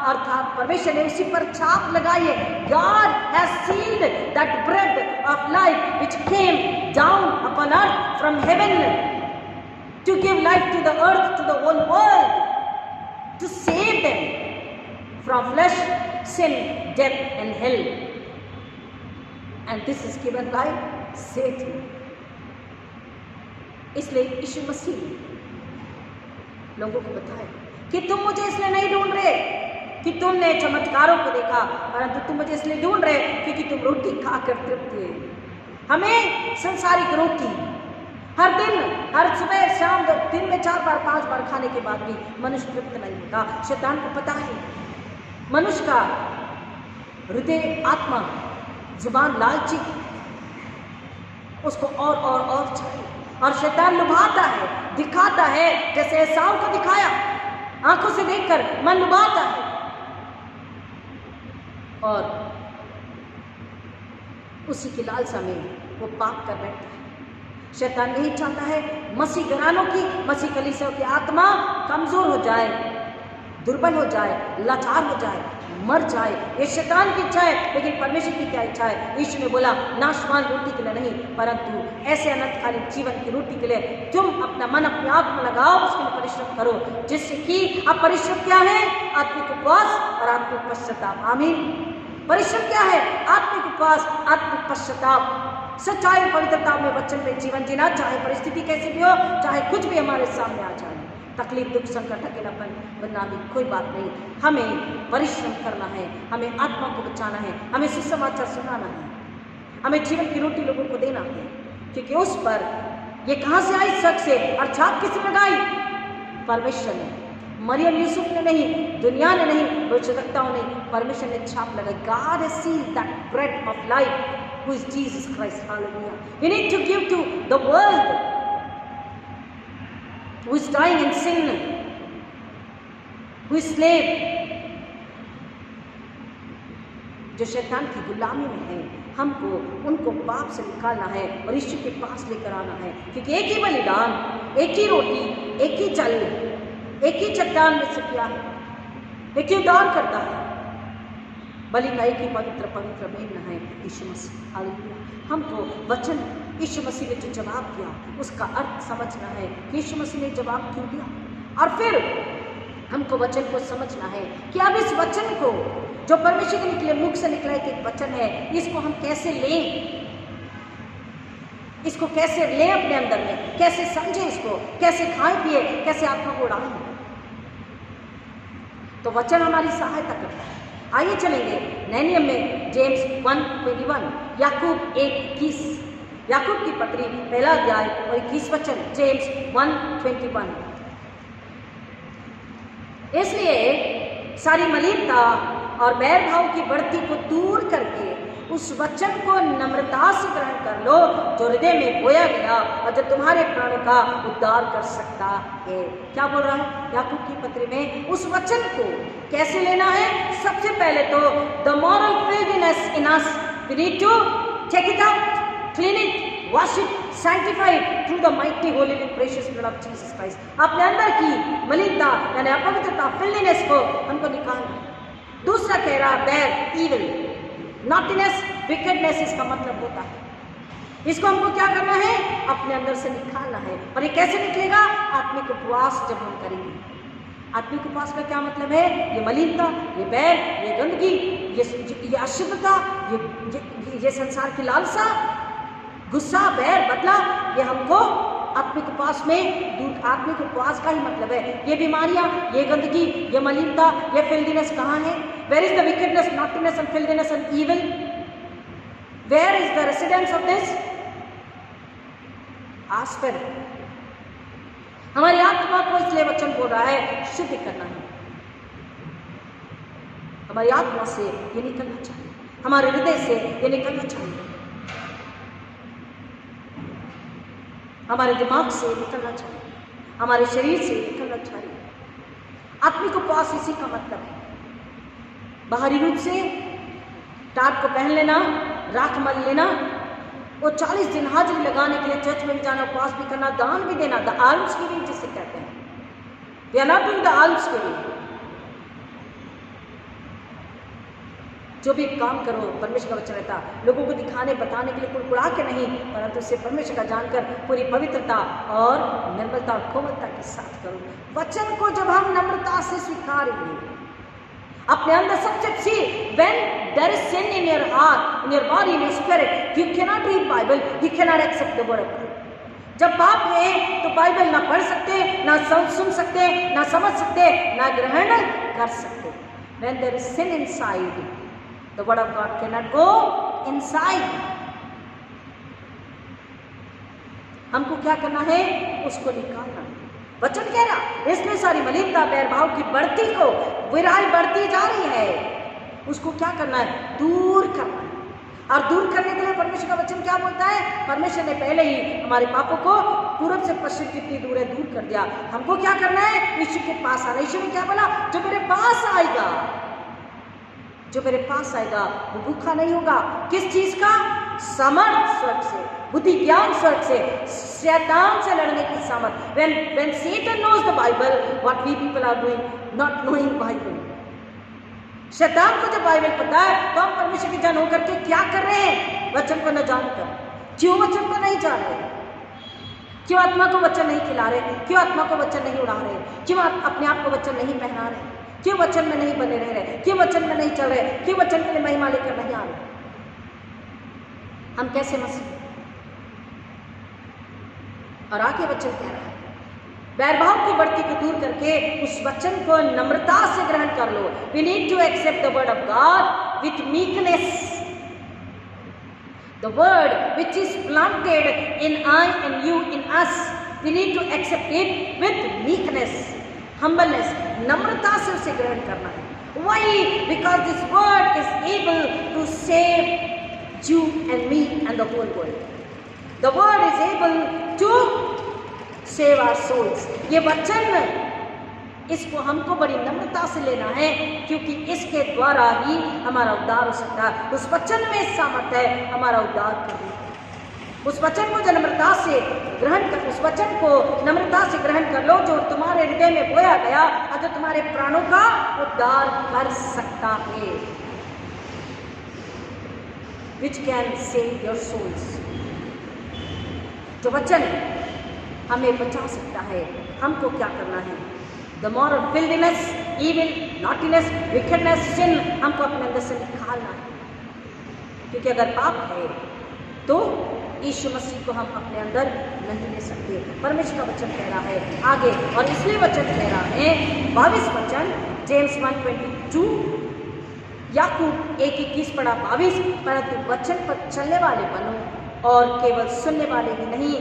अर्थात परमेश्वर ने उसी पर छाप लगाई है। God has sealed that bread of life which came down upon earth from heaven to give life to the earth, to the whole world, to save them from flesh, sin, death and hell. And this is given by Satan. इसलिए यीशु मसीह ने लोगों को बताया कि तुम मुझे इसलिए नहीं ढूंढ रहे कि तुमने चमत्कारों को देखा, परंतु तुम मुझे इसलिए ढूंढ रहे क्योंकि तुम रोटी खाकर तृप्त हुए। हमें संसारिक रोटी हर दिन, हर सुबह शाम, दिन में 4 बार 5 बार खाने के बाद भी मनुष्य तृप्त नहीं होता। शैतान को पता है मनुष्य का हृदय, आत्मा, जुबान लालची, उसको और चाहिए, और शैतान लुभाता है, दिखाता है, जैसे एसाव को दिखाया, आंखों से देखकर मन लुभाता है। और उसी की लालसा में वो पाप कर बैठता है। शैतान यही चाहता है मसीह घरानों की, मसीह कलीसियाओं की आत्मा कमजोर हो जाए, दुर्बल हो जाए, लाचार हो जाए, मर जाए। ये शैतान की इच्छा है। लेकिन परमेश्वर की क्या इच्छा है? यीशु ने बोला नाशवान रोटी के लिए नहीं, परंतु ऐसे अनंतकालीन जीवन की रोटी के लिए तुम अपना मन अपने आप में लगाओ, उसके लिए परिश्रम करो, जिससे कि अब परिश्रम क्या है? आत्मिक उपवास और आत्मिक पश्चाताप। आमीन। परिश्रम क्या है? आत्मिक उपवास, आत्मिक पश्चाताप, सच्चाई और पवित्रता में वचन में जीवन जीना, चाहे परिस्थिति कैसी भी हो, चाहे कुछ भी हमारे सामने आ जाए, तकलीफ, दुख, संकट, अकेलापन, बदनामी, कोई बात नहीं। हमें परिश्रम करना है, हमें आत्मा को बचाना है, हमें सुसमाचार सुनाना है, हमें जीवन की रोटी लोगों को देना है। क्योंकि उस पर ये कहाँ से आई? शक से। और छाप किसने लगाई? परमेश्वर ने। मरियम यूसुफ ने नहीं, दुनिया ने नहीं, भविष्यवक्ताओं ने, परमेश्वर ने छाप लगाई। God has sealed that bread of life, who is Jesus Christ. Hallelujah. We need to give to the world who is dying in sin, who is slave, जो शैतान की गुलामी में है। हमको उनको पाप से निकालना है और यीशु के पास लेकर आना है। क्योंकि एक ही बलिदान, एक ही रोटी, एक ही जल, एक ही चट्टान में से किया है, एक ही उद्धार करता है। बलि का एक ही पवित्र पवित्र मेल है, यीशु मसीह। हालेलुया। हमको वचन यीशु मसीह ने जो जवाब दिया उसका अर्थ समझना है कि यीशु मसीह ने जवाब क्यों दिया, और फिर हमको वचन को समझना है कि अब इस वचन को जो परमेश्वर के निकले मुख से निकला एक वचन है, इसको हम कैसे लें, इसको कैसे लें अपने अंदर में, कैसे समझें इसको, कैसे खाएं पिए, कैसे आत्मा को उड़ाएं। तो वचन हमारी सहायता करता है। आइए चलेंगे नए नियम में जेम्स 1:21, याकूब 1:21, याकूब की पत्री पहला अध्याय और 21 वचन, जेम्स 1:21। इसलिए सारी मलिनता और बैर भाव की बढ़ती को दूर करके उस वचन को नम्रता से ग्रहण कर लो जो हृदय में बोया गया और जो तुम्हारे प्राणों का उद्धार कर सकता है। क्या बोल रहा है याकूब की पत्री में? उस वचन को कैसे लेना है? सबसे पहले तो the moral filthiness in us, we need to take it out, clean it, wash it, sanctify it through the mighty, holy and precious blood of Jesus Christ. अपने अंदर की मलिनता यानी अपवित्रता, फिल्थीनेस को हमको निकालना। दूसरा कह रहा बैर, evil, naughtiness, wickedness, इसका मतलब होता है इसको हमको क्या करना है? अपने अंदर से निकालना है। और ये कैसे निकलेगा? आत्मिक उपवास जब हम करेंगे। आत्मिक उपवास का क्या मतलब है? ये मलिनता, ये बैर, ये गंदगी, ये अशुद्धता, ये संसार की लालसा, गुस्सा, बैर, बदला, ये हमको आत्मिक उपवास में दूर। आत्मिक उपवास का ही मतलब है ये बीमारियां, ये गंदगी, ये मलिनता, ये फिल्थीनेस कहाँ है? Where is the wickedness, naughtiness and filthiness and evil? Where is the residence of this? आस्पर। हमारी आत्मा को इसलिए वचन बोल रहा है शुद्ध करना है। हमारी आत्मा से ये निकलना चाहिए, हमारे हृदय से ये निकलना चाहिए, हमारे दिमाग से निकलना चाहिए, हमारे शरीर से निकलना चाहिए। आत्मिक उपवास इसी का मतलब है। बाहरी रूप से टाट को पहन लेना, राख मल लेना, वो 40 दिन हाजिरी लगाने के लिए चर्च में भी जाना, उपवास भी करना, दान भी देना, द आल्म्स गिविंग जिसे कहते हैं। We are not doing the alms giving. जो भी काम करो, परमेश्वर का वचन रहता, लोगों को दिखाने बताने के लिए कुड़कुड़ा के नहीं, परंतु उसे परमेश्वर का जानकर पूरी पवित्रता और निर्मलता और कोमलता के साथ करो। वचन को जब हम नम्रता से स्वीकारेंगे अपने अंदर, सबसे सी when there is sin in your heart, in your body, in your spirit, you cannot read Bible, you cannot accept the word of God। जब पाप है तो बाइबल ना पढ़ सकते, ना सुन सकते, ना समझ सकते, ना ग्रहण कर सकते। When there is sin inside, the word of God cannot go inside। हमको क्या करना है? उसको निकालना। वचन कह रहा इसमें सारी मलिनता, बैरभाव की बढ़ती को, बुराई बढ़ती जा रही है, उसको क्या करना है? दूर करना है। और दूर करने के लिए परमेश्वर का वचन क्या बोलता है? परमेश्वर ने पहले ही हमारे पापों को पूरब से पश्चिम कितनी दूर है दूर कर दिया। हमको क्या करना है? यीशु के पास आना। यीशु ने क्या बोला? जो मेरे पास आएगा, जो मेरे पास आएगा वो भूखा नहीं होगा। किस चीज का? समर्थ स्वर्ग से, बुद्धि ज्ञान स्वर्ग से, शैतान से लड़ने की सामर्थ। when Satan knows the Bible, what we people are doing, not knowing Bible। शैतान को जब बाइबल पता है तो हम परमेश्वर के जन होकर के क्या कर रहे हैं? वचन को न जानकर। क्यों वचन को नहीं जान रहे? क्यों आत्मा को वचन नहीं खिला रहे? क्यों आत्मा को वचन नहीं उड़ा रहे? क्यों अपने आप को वचन नहीं पहना रहे? क्यों वचन में नहीं बने रह रहे? क्यों वचन में नहीं चल रहे? क्यों वचन के लिए महिमा लेकर नहीं आ रहे? हम कैसे मसीह? और आगे वचन कह रहा है, बैरभाव की बढ़ती को दूर करके उस वचन को नम्रता से ग्रहण कर लो। We need to accept the word of God with meekness. The word which is planted in I and you in us, we need to accept it with meekness, humbleness, नम्रता से उसे ग्रहण करना है। Why? Because this word is able to save you and me and the whole world. The word is able to save our souls. ये वचन, इसको हमको बड़ी नम्रता से लेना है, क्योंकि इसके द्वारा ही हमारा उद्धार हो सकता है। उस वचन में सामर्थ्य है हमारा उद्धार करने। उस वचन को जो नम्रता से ग्रहण कर, उस वचन को नम्रता से ग्रहण कर लो जो तुम्हारे हृदय में बोया गया और जो तुम्हारे प्राणों का उद्धार कर सकता है। Which can save your souls। जो वचन हमें बचा सकता है। हमको क्या करना है? The moral filthiness, evil, naughtiness, wickedness, sin हमको अपने अंदर से निकालना है, क्योंकि अगर पाप है तो यीशु मसीह को हम अपने अंदर नहीं ले सकते। परमेश्वर का वचन कह रहा है आगे, और इसलिए वचन कह रहा है 22 वचन, जेम्स 1:22, याकूब 1:21 पढ़ा 22, परंतु वचन पर चलने वाले बनो और केवल सुनने वाले ही नहीं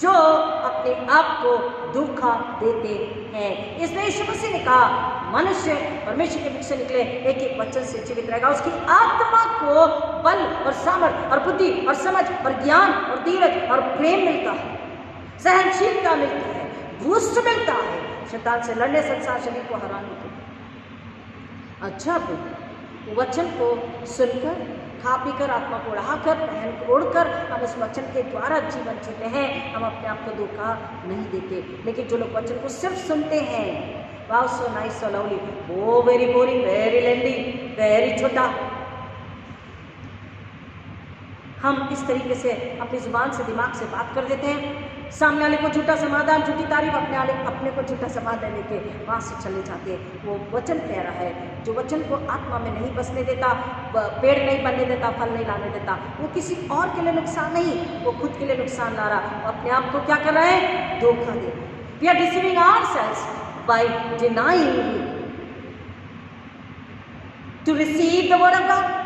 जो अपने आप को धोखा देते हैं। इसलिए यीशु मसीह ने कहा मनुष्य परमेश्वर के मुख से निकले एक एक वचन से जीवित रहेगा। उसकी आत्मा को बल और सामर्थ और बुद्धि और समझ और ज्ञान और धीरज और प्रेम मिलता है, सहनशीलता मिलती है, बूस्ट मिलता है शैतान से लड़ने, संसार शरीर को हराने के। अच्छा वचन को सुनकर, खा पी कर, आत्मा को उड़ाकर, पहन ओढ़कर हम उस वचन के द्वारा जीवन जीते हैं। हम अपने आप को धोखा नहीं देते। लेकिन जो लोग वचन को सिर्फ सुनते हैं, wow so nice so lovely, वो very boring, very lengthy, very छोटा, हम इस तरीके से अपनी जुबान से, दिमाग से बात कर देते हैं। सामने वाले को झूठा समाधान, झूठी तारीफ, अपने को झूठा समाधान देके वहाँ से चले जाते हैं। वो वचन कह रहा है जो वचन को आत्मा में नहीं बसने देता, पेड़ नहीं बनने देता, फल नहीं लाने देता, वो किसी और के लिए नुकसान नहीं, वो खुद के लिए नुकसान ला रहा, अपने आप को क्या कर रहा है? धोखा दे। We are deceiving ourselves by denying to receive the word of God,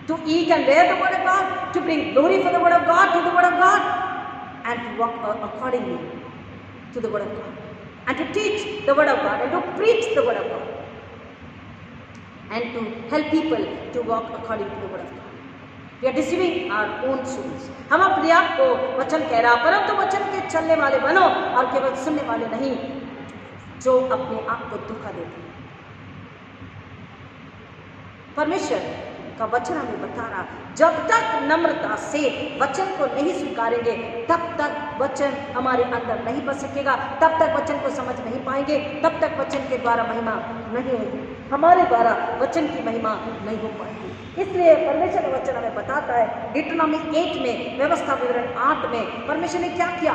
to eat and bear the word of God, to bring glory for the word of God, to the word of God, and to walk accordingly to the word of God, and to teach the word of God, and to preach the word of God, and to help people to walk according to the word of God. We are deceiving our own souls. हम अपने आप को वचन कह रहा, परंतु वचन के चलने वाले बनो और केवल सुनने वाले नहीं जो अपने आप को धोखा देते हैं। परमेश्वर का वचन हमें बता रहा, जब तक नम्रता से वचन को नहीं स्वीकारेंगे तब तक वचन हमारे अंदर नहीं बस सकेगा, तब तक वचन को समझ नहीं पाएंगे, तब तक वचन के द्वारा महिमा नहीं होगी, हमारे द्वारा वचन की महिमा नहीं हो पाएगी। इसलिए परमेश्वर का वचन हमें बताता है, डिट्रोनॉमी 8 में, व्यवस्था विवरण 8 में परमेश्वर ने क्या किया?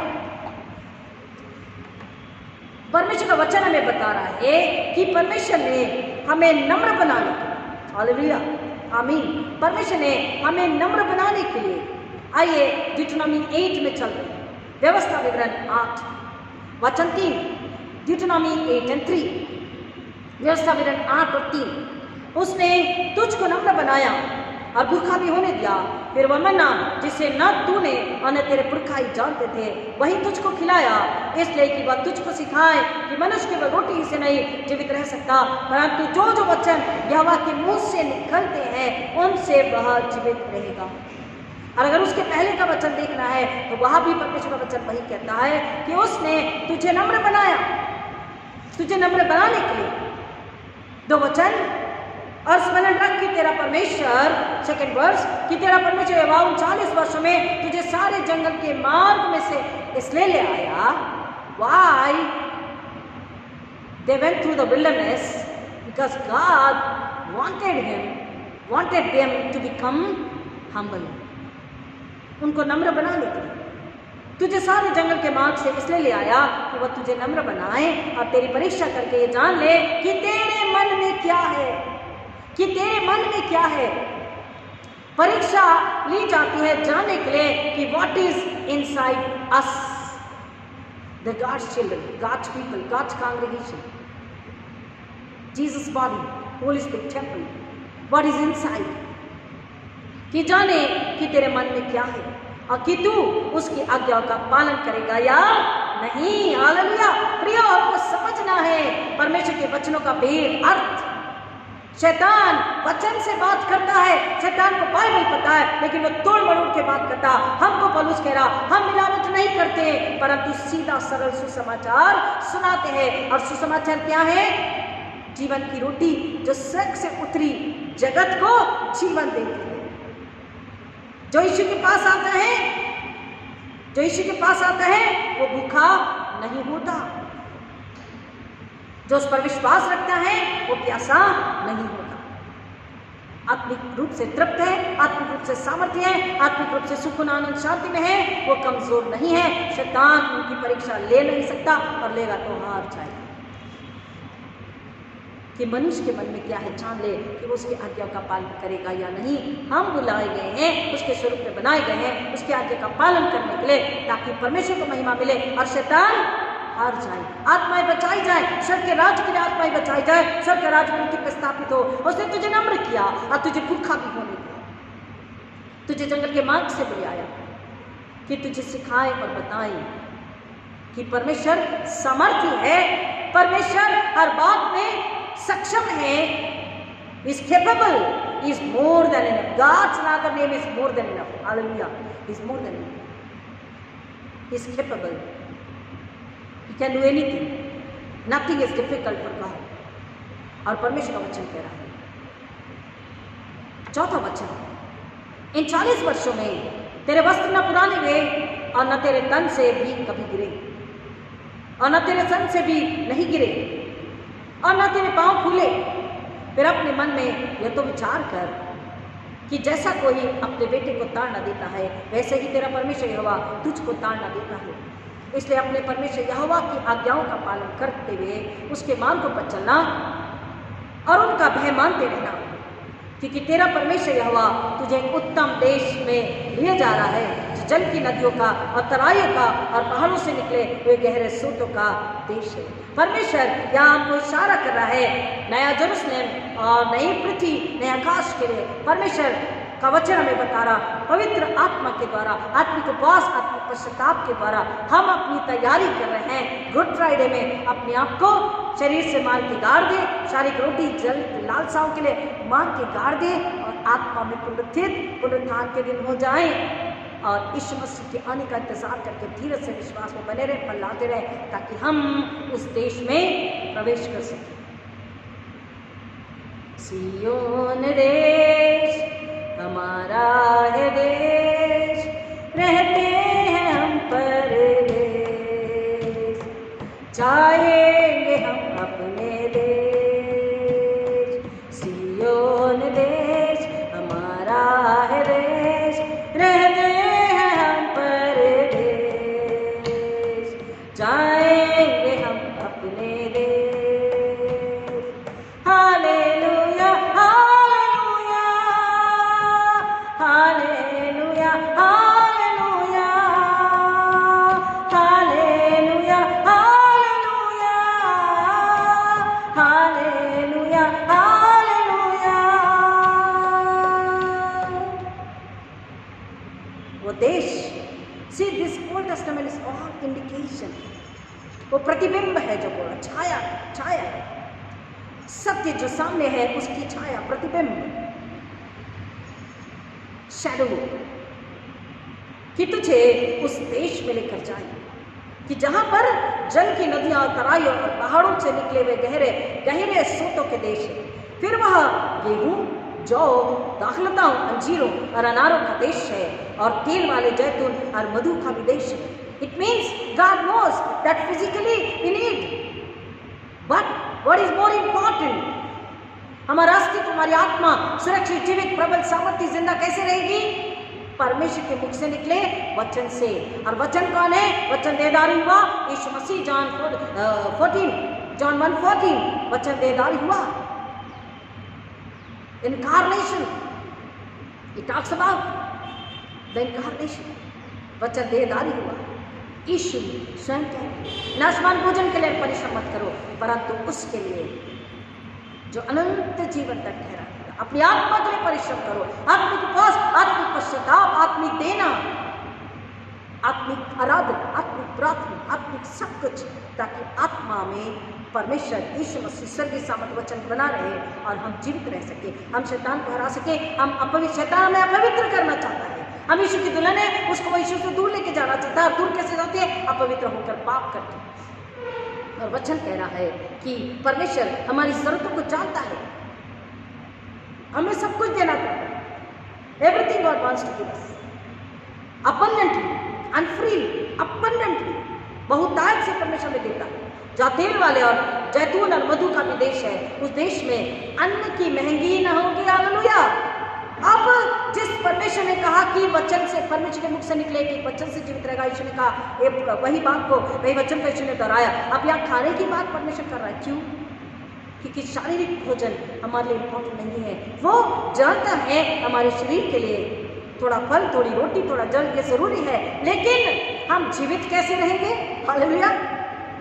परमेश्वर का वचन हमें बता रहा है कि परमेश्वर ने हमें नम्र बनाने, हालेलुया, आमीन, परमेश्वर ने हमें नम्र बनाने के लिए, आइए डिट्रोनॉमी 8 में चल रहे हैं, व्यवस्था विवरण 8 वचन 3, डिट्रोनॉमी 8 and 3, व्यवस्था विवरण 8 और 3, उसने तुझको नम्र बनाया और भूखा भी होने दिया, फिर वह मन्ना जिसे न तूने और न तेरे पुरखा ही जानते थे वही तुझको खिलाया, इसलिए कि वह तुझको सिखाए कि मनुष्य केवल रोटी से नहीं जीवित रह सकता, परंतु जो जो वचन यहोवा के मुंह से निकलते हैं उनसे वह जीवित रहेगा। और अगर उसके पहले का वचन देखना है तो वह भी परमेश्वर का वचन वही कहता है कि उसने तुझे नम्र बनाया। तुझे नम्र बनाने के लिए दो वचन और स्मरण रख कि तेरा परमेश्वर, सेकंड वर्स, कि तेरा परमेश्वर यहोवा 39 वर्षों में तुझे सारे जंगल के मार्ग में से इसलिए ले आया. Why they went through the wilderness? Because God wanted them to become humble. उनको नम्र बनाने के लिए तुझे सारे जंगल के मार्ग से इसलिए ले आया कि वह तुझे नम्र बनाए और तेरी परीक्षा करके ये जान ले कि तेरे मन में क्या है, कि तेरे मन में क्या है. परीक्षा ली जाती है जानने के लिए कि what is inside us, the God's children, God's people, God's congregation, Jesus body, Holy Spirit temple, what is inside. कि जाने कि तेरे मन में क्या है और कि तू उसकी आज्ञाओं का पालन करेगा या नहीं. हालेलुया. प्रियो, आपको समझना है परमेश्वर के वचनों का भेद अर्थ. शैतान वचन से बात करता है, शैतान को बाइबल पता है, लेकिन वो तोड़ मरोड़ के बात करता. हमको पौलुस कह रहा हम मिलावट नहीं करते परंतु सीधा सरल सुसमाचार सुनाते हैं. और सुसमाचार क्या है? जीवन की रोटी जो स्वर्ग से उतरी, जगत को जीवन देती है. जो यीशु के पास आता है, जो यीशु के पास आता है वो भूखा नहीं होता. जो उस पर विश्वास रखता है वो प्यासा नहीं होता. आत्मिक रूप से तृप्त है, आत्मिक रूप से सामर्थ्य है, आत्मिक रूप से सुख आनंद शांति में है. वो कमजोर नहीं है. शैतान उनकी परीक्षा ले नहीं सकता और लेगा तो हार जाएगा. कि मनुष्य के मन में क्या है जान ले कि वो उसकी आज्ञा का पालन करेगा या नहीं. हम बुलाए गए हैं, उसके स्वरूप में बनाए गए हैं उसकी आज्ञा का पालन करने के लिए, ताकि परमेश्वर को महिमा मिले और शैतान हार जाए, आत्माएं बचाई जाए, स्वर्ग के राज्य के लिए आत्माएं बचाई जाए, स्वर्ग का राज्य पृथ्वी पर स्थापित हो. उसने तुझे नम्र किया और तुझे भूखा भी होने दिया, तुझे जंगल के मार्ग से ले आया कि तुझे सिखाए और बताए कि परमेश्वर सामर्थ्य है, परमेश्वर हर बात में सक्षम है. is capable, is more than enough. God's another name is more than enough. Hallelujah. Is more than enough. Is capable. He can do anything. Nothing is difficult for God. और परमेश्वर का वचन कह रहा है, चौथा वचन, इन 40 वर्षों में तेरे वस्त्र न पुराने हुए और न तेरे तन से भी कभी गिरे, और न तेरे तन से भी नहीं गिरे, और न तेरे पांव फूले. फिर अपने मन में यह तो विचार कर कि जैसा कोई अपने बेटे को ताड़ना देता है वैसे ही तेरा परमेश्वर यहोवा तुझको ताड़ना देता है. इसलिए अपने परमेश्वर यहोवा की आज्ञाओं का पालन करते हुए उसके मार्गों पर चलना और उनका भय मानते रहना, क्योंकि तेरा परमेश्वर यहोवा तुझे उत्तम देश में लिए जा रहा है, जो जल की नदियों का और तराइयों का और पहाड़ों से निकले हुए गहरे स्रोतों का देश है. परमेश्वर यहाँ हमको इशारा कर रहा है नया यरूशलेम और नई पृथ्वी, नए आकाश के लिए. परमेश्वर का वचन हमें बता रहा, पवित्र आत्मा के द्वारा, आत्मिक उपवास, आत्मिक पश्चाताप के द्वारा हम अपनी तैयारी कर रहे हैं. गुड फ्राइडे में अपने आप को शरीर से मार के गाड़ दे, शारीरिक रोटी जल लालसाओं के लिए मार के गाड़ दे और आत्मा में पुनरुत्थान के दिन हो जाए और यीशु मसीह के आने का इंतजार करके धीरज से विश्वास में बने रहे, पल्लाते रहे, ताकि हम उस देश में प्रवेश कर सकें. सियोन देश हमारा है देश, रहते हैं हम परदेश, जाएंगे हम अपने देश. सियोन देश हमारा है देश, रहते हैं हम परदेश, जाएंगे हम अपने देश. Hallelujah hallelujah hallelujah hallelujah hallelujah hallelujah hallelujah. वो देश, see this Old Testament is all indication, वो प्रतिबिंब है, जो बोला छाया, छाया है, सत्य जो सामने है उसकी छाया, प्रतिबिंब, शैडो, कि तुझे उस देश में लेकर जाए कि जहां पर जल की नदियां, तराइयों और पहाड़ों से निकले हुए गहरे गहरे स्रोतों के देश है. फिर वह गेहूं, जौ, दाखलताओं, अंजीरों और अनारों का देश है और तेल वाले जैतून और मधु का भी देश है। It means God knows that physically we need, but what is more important, हमारा अस्तित्व, हमारी आत्मा सुरक्षित, जीवित, प्रबल, सामर्थ्य, जिंदा कैसे रहेगी? परमेश्वर के मुख से निकले वचन से। और वचन कौन है? वचन देहधारी हुआ यीशु मसीह। जॉन 1:14 वचन देहधारी हुआ। Incarnation, it talks about the incarnation। वचन देहधारी हुआ, यीशु स्वयं कह रहे नाशवान भोजन के लिए परिश्रम मत करो, परंतु उसके लिए जो अनंत जीवन तक ठहरा है, अपनी आत्मा के लिए परिश्रम करो। आत्मिक उपवास, आत्मिक पश्चाताप, आत्मिक देना, आत्मिक आराधना, आत्मिक प्रार्थना, आत्मिक सब कुछ, ताकि आत्मा में परमेश्वर यीशु मसीह स्वर्गीय सामर्थ वचन बना रहे और हम जीवित रह सके, हम शैतान को हरा सके। हम अपवित्र, शैतान हमें अपवित्र करना चाहता है, हम यीशु की दुल्हन है, उसको यीशु से दूर लेके जाना चाहता है। और दूर कैसे जाते हैं? अपवित्र होकर, पाप करके। और वचन कह रहा है कि परमेश्वर हमारी जरूरतों को जानता है, हमें सब कुछ देना चाहता है। Everything God wants to give us abundantly and freely, abundantly, बहुतायत से परमेश्वर में देता है। जहाँ तेल वाले और जैतून और मधु का भी देश है, उस देश में अन्न की महंगी न होगी। हालेलुया। अब जिस परमेश्वर ने कहा कि वचन से, परमेश्वर के मुख से निकले कि वचन से जीवित रहेगा, यीशु ने कहा, वही बात को, वही वचन को यीशु ने दोहराया। अब यहाँ खाने की बात परमेश्वर कर रहा है। क्यों? क्योंकि शारीरिक भोजन हमारे लिए इम्पोर्टेंट नहीं है। वो जानता है हमारे शरीर के लिए थोड़ा फल, थोड़ी रोटी, थोड़ा जल ये जरूरी है, लेकिन हम जीवित कैसे रहेंगे? हालेलुया।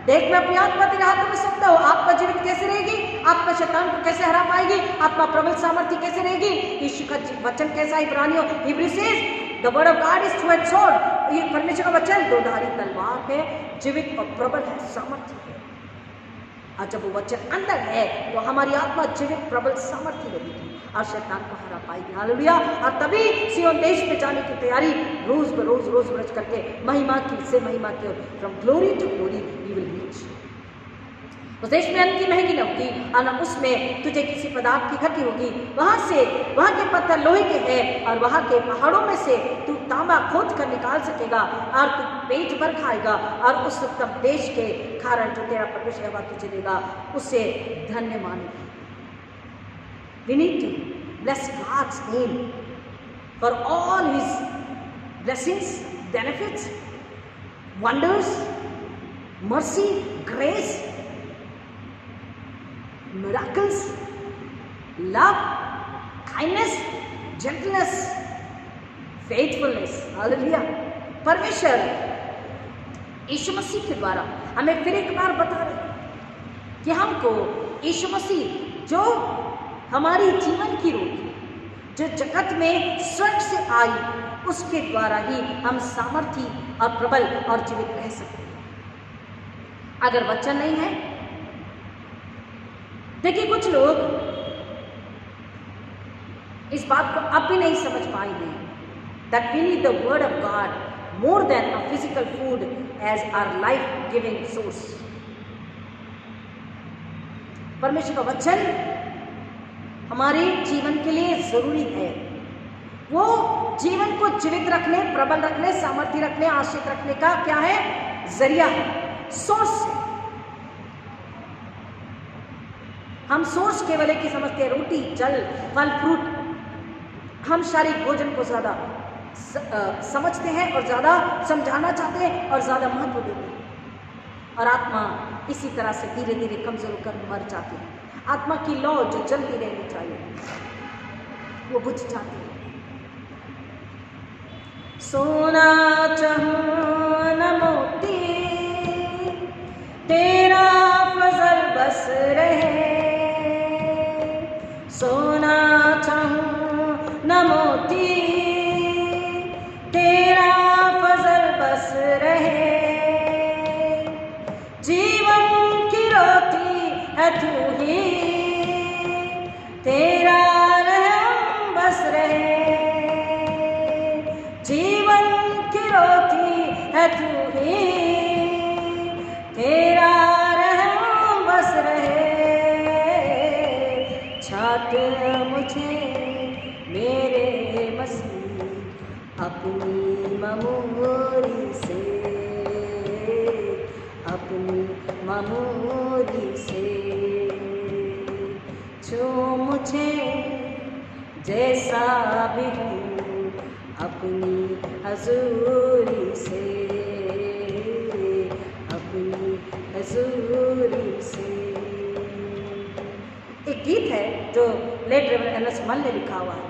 देख, मैं अपनी आत्मा तेरे हाथों में सौंपता हूं। आत्मा जीवित कैसे रहेगी? आत्मा शैतान को कैसे हरा पाएगी? आत्मा प्रबल सामर्थ्य कैसे रहेगी? यीशु का वचन कैसा? इब्रानियों, Hebrew says the word of God is two and sword. ये परमेश्वर का वचन दो धारी तलवार है, जीवित और प्रबल है, सामर्थ्य है। और जब वो वचन अंदर है तो हमारी आत्मा जीवित, प्रबल, सामर्थ्य रहेगी और शैतान को हरा पाएगी। हालेलुया। और तभी सिय्योन देश में जाने की तैयारी रोज बरोज करके महिमा की से महिमा की ओर, from glory to glory we will reach. उस देश में अन्न की महंगी न होगी और न उसमें तुझे किसी पदार्थ की घटी होगी। वहां के पत्थर लोहे के हैं और वहां के पहाड़ों में से तू तांबा खोद कर निकाल सकेगा और तू पेट भर खाएगा और उस उत्तम देश के कारण जो तेरा परमेश्वर यहोवा तुझे देगा उसे धन्य मानेगा। We need to bless God's name for all His blessings, benefits, wonders, mercy, grace, miracles, love, kindness, gentleness, faithfulness. Hallelujah. परमेश्वर यीशु मसीह के द्वारा हमें फिर एक बार बता रहे हैं कि हमको यीशु मसीह जो हमारी जीवन की रोटी, जो जगत में स्वर्ग से आई, उसके द्वारा ही हम सामर्थी और प्रबल और जीवित रह सकते हैं। अगर वचन नहीं है, देखिए कुछ लोग इस बात को अब भी नहीं समझ पाएंगे that we need the word of God more than a physical food as our life giving source। परमेश्वर का वचन हमारे जीवन के लिए जरूरी है। वो जीवन को जीवित रखने, प्रबल रखने, सामर्थ्य रखने, आश्रित रखने का क्या है? जरिया है, सोर्स है। हम सोर्स केवल एक ही समझते हैं, रोटी, जल, फल, फ्रूट। हम शारीरिक भोजन को ज्यादा समझते हैं और ज्यादा समझाना चाहते हैं और ज्यादा महत्व देते हैं। और आत्मा इसी तरह से धीरे धीरे कमजोर होकर मर जाती है। आत्मा की लौ जो जलती रहनी चाहिए वो बुझ जाती है। सोना चाहूं न मोती, तेरा फजल बस रहे। सोना चाहूं न मोती, तेरा फजल बस रहे। जीवन की रोटी है तू ही, तेरा रहम बस रहे। जीवन की रोटी है तू ही, तेरा रहम बस रहे। छा काट मुझे मेरे मसीह अपनी मामूली से, अपनी मामूली से। छू मुझे जैसा भी हूँ अपनी हजूरी से, अपनी हजूरी से। एक गीत है जो लेट रेवरेंड एलिस मल ने लिखा हुआ है,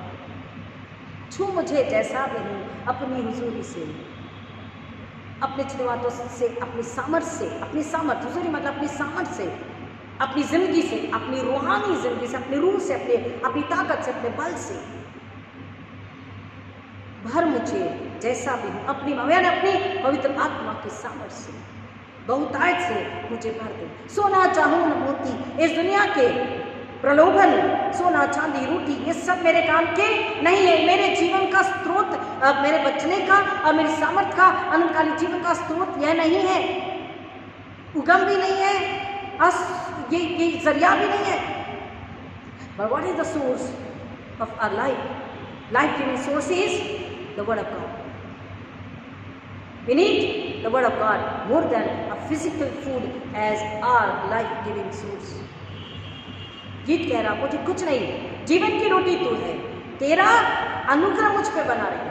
छू मुझे जैसा भी हूँ अपनी हुजूरी से। अपने जज्बातों से, अपनी सामर्थ्य से, अपनी सामर्थ्य, हुजूरी मतलब अपनी सामर्थ्य से, अपनी जिंदगी से, अपनी रूहानी जिंदगी से, अपनी रूह से, अपनी ताकत से, अपने बल से भर मुझे जैसा भी हूँ अपनी अपनी पवित्र आत्मा की सामर्थ्य से, बहुतायत से मुझे भर दे। सोना चाहूं न मोती इस दुनिया के प्रलोभन, सोना चांदी रोटी ये सब मेरे काम के नहीं है। मेरे जीवन का स्रोत, मेरे बचने का और मेरी सामर्थ्य का, अनंतकालीन जीवन का स्रोत यह नहीं है, उगम भी नहीं है, ये जरिया भी नहीं है। But what is the source of our life? Life-giving source is the Word of God. We need the Word of God more than a physical food as our life-giving source. गीत कह रहा मुझे कुछ नहीं, जीवन की रोटी तू है, तेरा अनुग्रह मुझ पे बना रहे।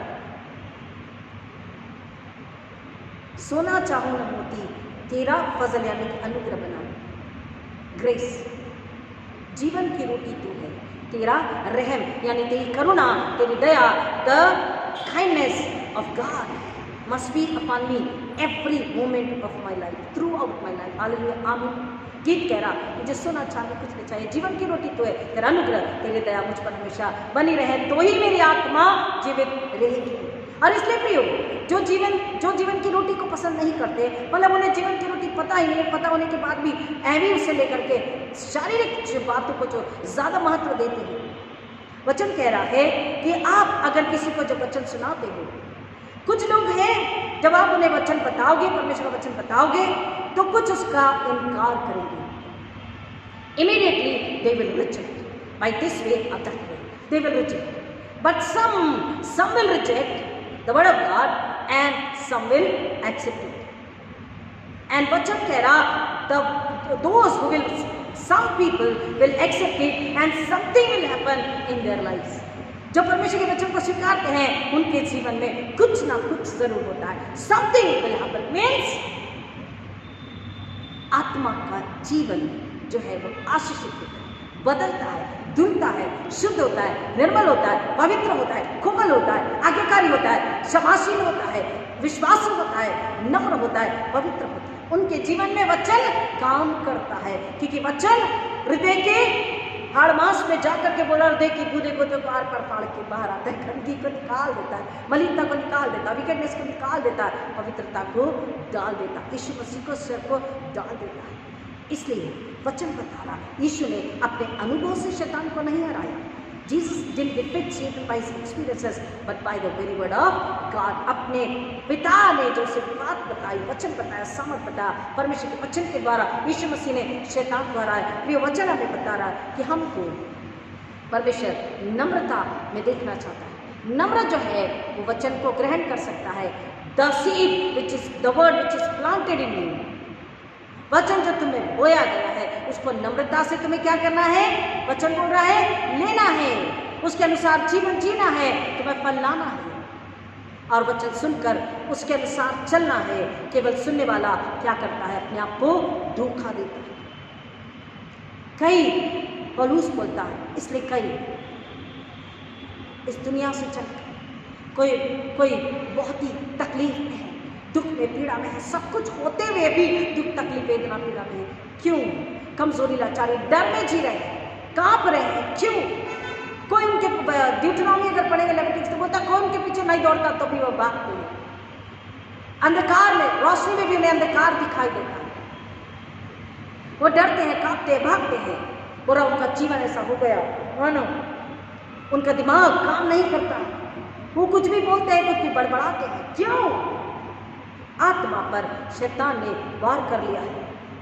सोना चाहूं न मोती, तेरा फजल यानी कि अनुग्रह बना रहे। ग्रेस, जीवन की रोटी तू है, तेरा रहम यानी तेरी करुणा, तेरी दया, the kindness of God must be upon me every moment of my life, throughout my life. Hallelujah, आमीन। गीत कह रहा मुझे सोना चांदी कुछ नहीं चाहिए, जीवन की रोटी तो है, तेरा अनुग्रह, तेरी दया मुझ पर हमेशा बनी रहे, तो ही मेरी आत्मा जीवित रहेगी। और इसलिए प्रियो, जो जीवन की रोटी को पसंद नहीं करते, मतलब उन्हें जीवन की रोटी पता ही नहीं, पता होने के बाद भी ऐवी उसे लेकर के शारीरिक बातों को जो ज्यादा महत्व देते हैं। वचन कह रहा है कि आप अगर किसी को जब वचन सुनाते हो, कुछ लोग हैं जब आप उन्हें वचन बताओगे, परमेश्वर का वचन बताओगे, तो कुछ उसका इनकार करेंगे। Immediately they will reject, by this way or that way they will reject, but some will reject the word of God and some will accept it. And वचन कह रहा those who will, some people will accept it and something will happen in their lives. जो परमेश्वर के वचन को स्वीकारते हैं उनके जीवन में कुछ ना कुछ जरूर होता है। समथिंग विल हैपन मीन्स आत्मा का जीवन जो है वो आशीषित होता है, बदलता है, धुलता है, शुद्ध होता है, निर्मल होता है, पवित्र होता है, कोमल होता है, आज्ञाकारी होता है, क्षमाशील होता है, विश्वासु होता है, नम्र होता है, पवित्र होता है। उनके जीवन में वचन काम करता है, क्योंकि वचन हृदय के हाड़ मांस में जाकर के बोला, हृदय की गुदे गुदे को आर पर फाड़ के बाहर आता है, गंदगी को निकाल देता है, मलिनता को निकाल देता है, विकेटनेस को निकाल देता है, पवित्रता को डाल देता है, यीशु मसीह को सिर को डाल देता है। इसलिए वचन बता रहा, यीशु ने अपने अनुभव से शैतान को नहीं हराया। Jesus didn't defeat Satan by his experiences, but by the very word of God. अपने पिता ने जो उसे बात बताई, वचन बताया, सामर्थ बताया, परमेश्वर के वचन के द्वारा यीशु मसीह ने शैतान को हराया। प्रिय वचन हमें बता रहा है कि हमको परमेश्वर नम्रता में देखना चाहता है। नम्र जो है वो वचन को ग्रहण कर सकता है। The seed which is the word which is planted in you, वचन जो तुम्हें बोया गया है उसको नम्रता से तुम्हें क्या करना है, वचन बोल रहा है, लेना है, उसके अनुसार जीवन जीना है, तुम्हें फल लाना है और वचन सुनकर उसके अनुसार चलना है। केवल सुनने वाला क्या करता है, अपने आप को धोखा देता है। कई पौलुस बोलता है, इसलिए कई इस दुनिया से चल कोई बहुत ही तकलीफ में है, दुख में, पीड़ा में है, सब कुछ होते हुए भी दुख, तकलीफ, वेदना, पीड़ा में है। क्यों? कमजोरी, लाचारी, डर में जी रहे हैं, कांप रहे हैं। क्यों? कोई उनके ड्यूटोनॉमी अगर पढ़ेंगे लेविटिक्स तो बोलता कोई उनके पीछे नहीं दौड़ता तो भी वो भागते हैं। अंधकार में, रोशनी में भी उन्हें अंधकार दिखाई देता है। वो डरते हैं, कांपते हैं, भागते हैं। पूरा उनका जीवन ऐसा हो गया मानो उनका दिमाग काम नहीं करता, वो कुछ भी बोलते हैं, कुछ भी बड़बड़ाते हैं। क्यों? आत्मा पर शैतान ने वार कर लिया है,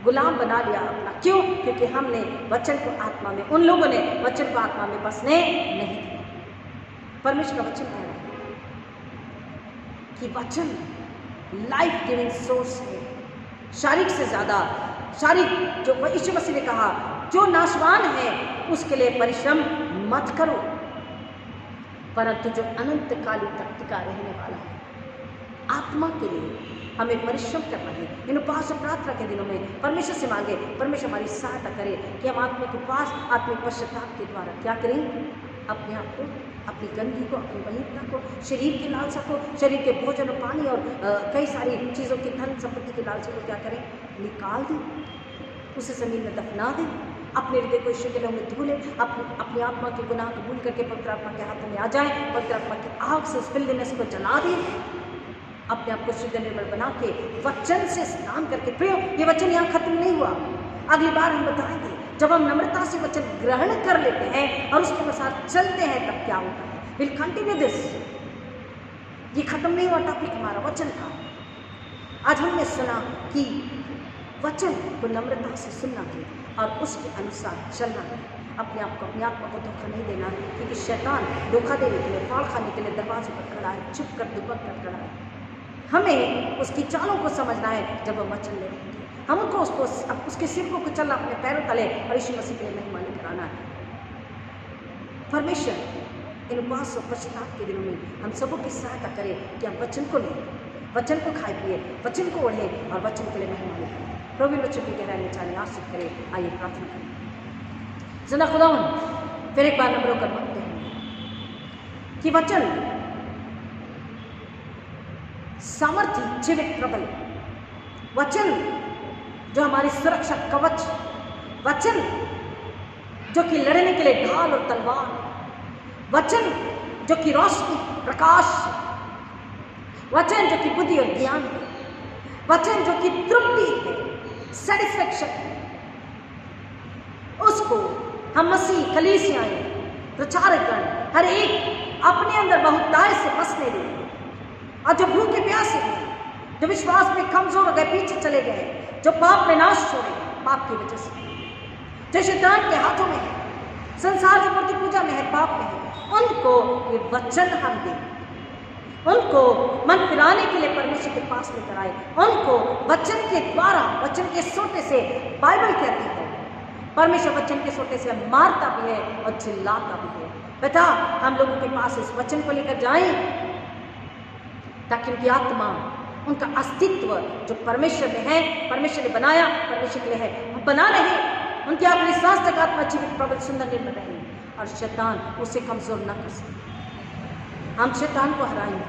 गुलाम बना लिया अपना। क्यों? क्योंकि हमने वचन को आत्मा में, उन लोगों ने वचन को आत्मा में बसने नहीं दिया। परमेश्वर का वचन कह रहा है कि वचन लाइफ गिविंग सोर्स है। शारीरिक से ज्यादा, शारीरिक जो यीशु मसीह ने कहा जो नाशवान है उसके लिए परिश्रम मत करो, परंतु जो अनंत काल तक टिका रहने वाला है, आत्मा के लिए हमें परिश्रम करना है। इन उपवास और प्रार्थना के दिनों में परमेश्वर से मांगे, परमेश्वर हमारी सहायता करे कि हम आत्मिक उपवास, आत्मिक पश्चाताप के द्वारा क्या करें, अपने आप को, अपनी गंदगी को, अपनी बलिता को, शरीर की लालसा को, शरीर के भोजन और पानी और कई सारी चीज़ों की धन संपत्ति की लालसा को क्या करें, निकाल दें, उसे जमीन में दफना दें, अपने हृदय को ईश्वर के नाम में धो लें, अपनी आत्मा के गुनाह कबूल करके पवित्र आत्मा के हाथों में आ जाए, पवित्र आत्मा की आग से उस फिल्दनेस को जला दें, अपने आप को शुद्ध निर्मल बना के वचन से स्नान करके। प्रियो, ये वचन यहाँ खत्म नहीं हुआ, अगली बार हम बताएंगे। जब हम नम्रता से वचन ग्रहण कर लेते हैं और उसके अनुसार चलते हैं तब क्या होता है। विल कंटिन्यू दिस, ये खत्म नहीं हुआ टॉपिक हमारा वचन का। आज हमने सुना कि वचन को नम्रता से सुनना है और उसके अनुसार चलना है। अपने आप को, अपनी आत्मा को धोखा नहीं देना, क्योंकि शैतान धोखा देने के लिए, फाड़ खाने के लिए दरवाजे पर खड़ा है, चुप कर दुबक कर खड़ा है। हमें उसकी चालों को समझना है। जब हम वचन ले लेंगे, हमको उसके सिर को कुचलना, अपने पैरों तले और यीशु मसीह के लिए महिमा लेकर आना है। परमेश्वर इन उपवास और पश्चाताप के दिनों में हम सबों की सहायता करे कि हम वचन को लें, वचन को खाए पिए, वचन को ओढ़े और वचन के लिए महिमा लेकर प्रभु बच्चों की गहराई में चाहे आशीष करे। आइए प्रार्थना करें। जिंदा खुदावन, फिर एक बार नम्र होकर मांगते हैं कि वचन सामर्थ्य, जीवित, प्रबल वचन जो हमारी सुरक्षा कवच, वचन जो कि लड़ने के लिए ढाल और तलवार, वचन जो कि रोशनी, प्रकाश, वचन जो कि बुद्धि और ज्ञान, वचन जो कि तृप्ति है, सेटिस्फेक्शन, उसको हम मसीह कलीसियाएं, प्रचारकगण हर एक अपने अंदर बहुतायत से बसने दें। और जो भूखे प्यासे हैं, जो विश्वास में कमजोर हो गए, पीछे चले गए, जो पाप में नाश हो रहे पाप की वजह से, जो शैतान के हाथों में है, संसार जो मूर्ति पूजा में है, पाप में है, उनको ये वचन हम दें, उनको मन फिराने के लिए परमेश्वर के पास लेकर आए, उनको वचन के द्वारा, वचन के सोटे से, बाइबल कहती है परमेश्वर वचन के सोटे से मारता भी है और चिल्लाता भी है। पिता, हम लोगों के पास इस वचन को लेकर जाएं ताकि उनकी आत्मा, उनका अस्तित्व जो परमेश्वर में है, परमेश्वर ने बनाया, परमेश्वर के लिए है, वो बना रहे, उनकी आखिरी सांस तक आत्मा जीवित, प्रबल, सुंदर, निर्मल रहे और शैतान उसे कमजोर न कर सके। हम शैतान को हराएं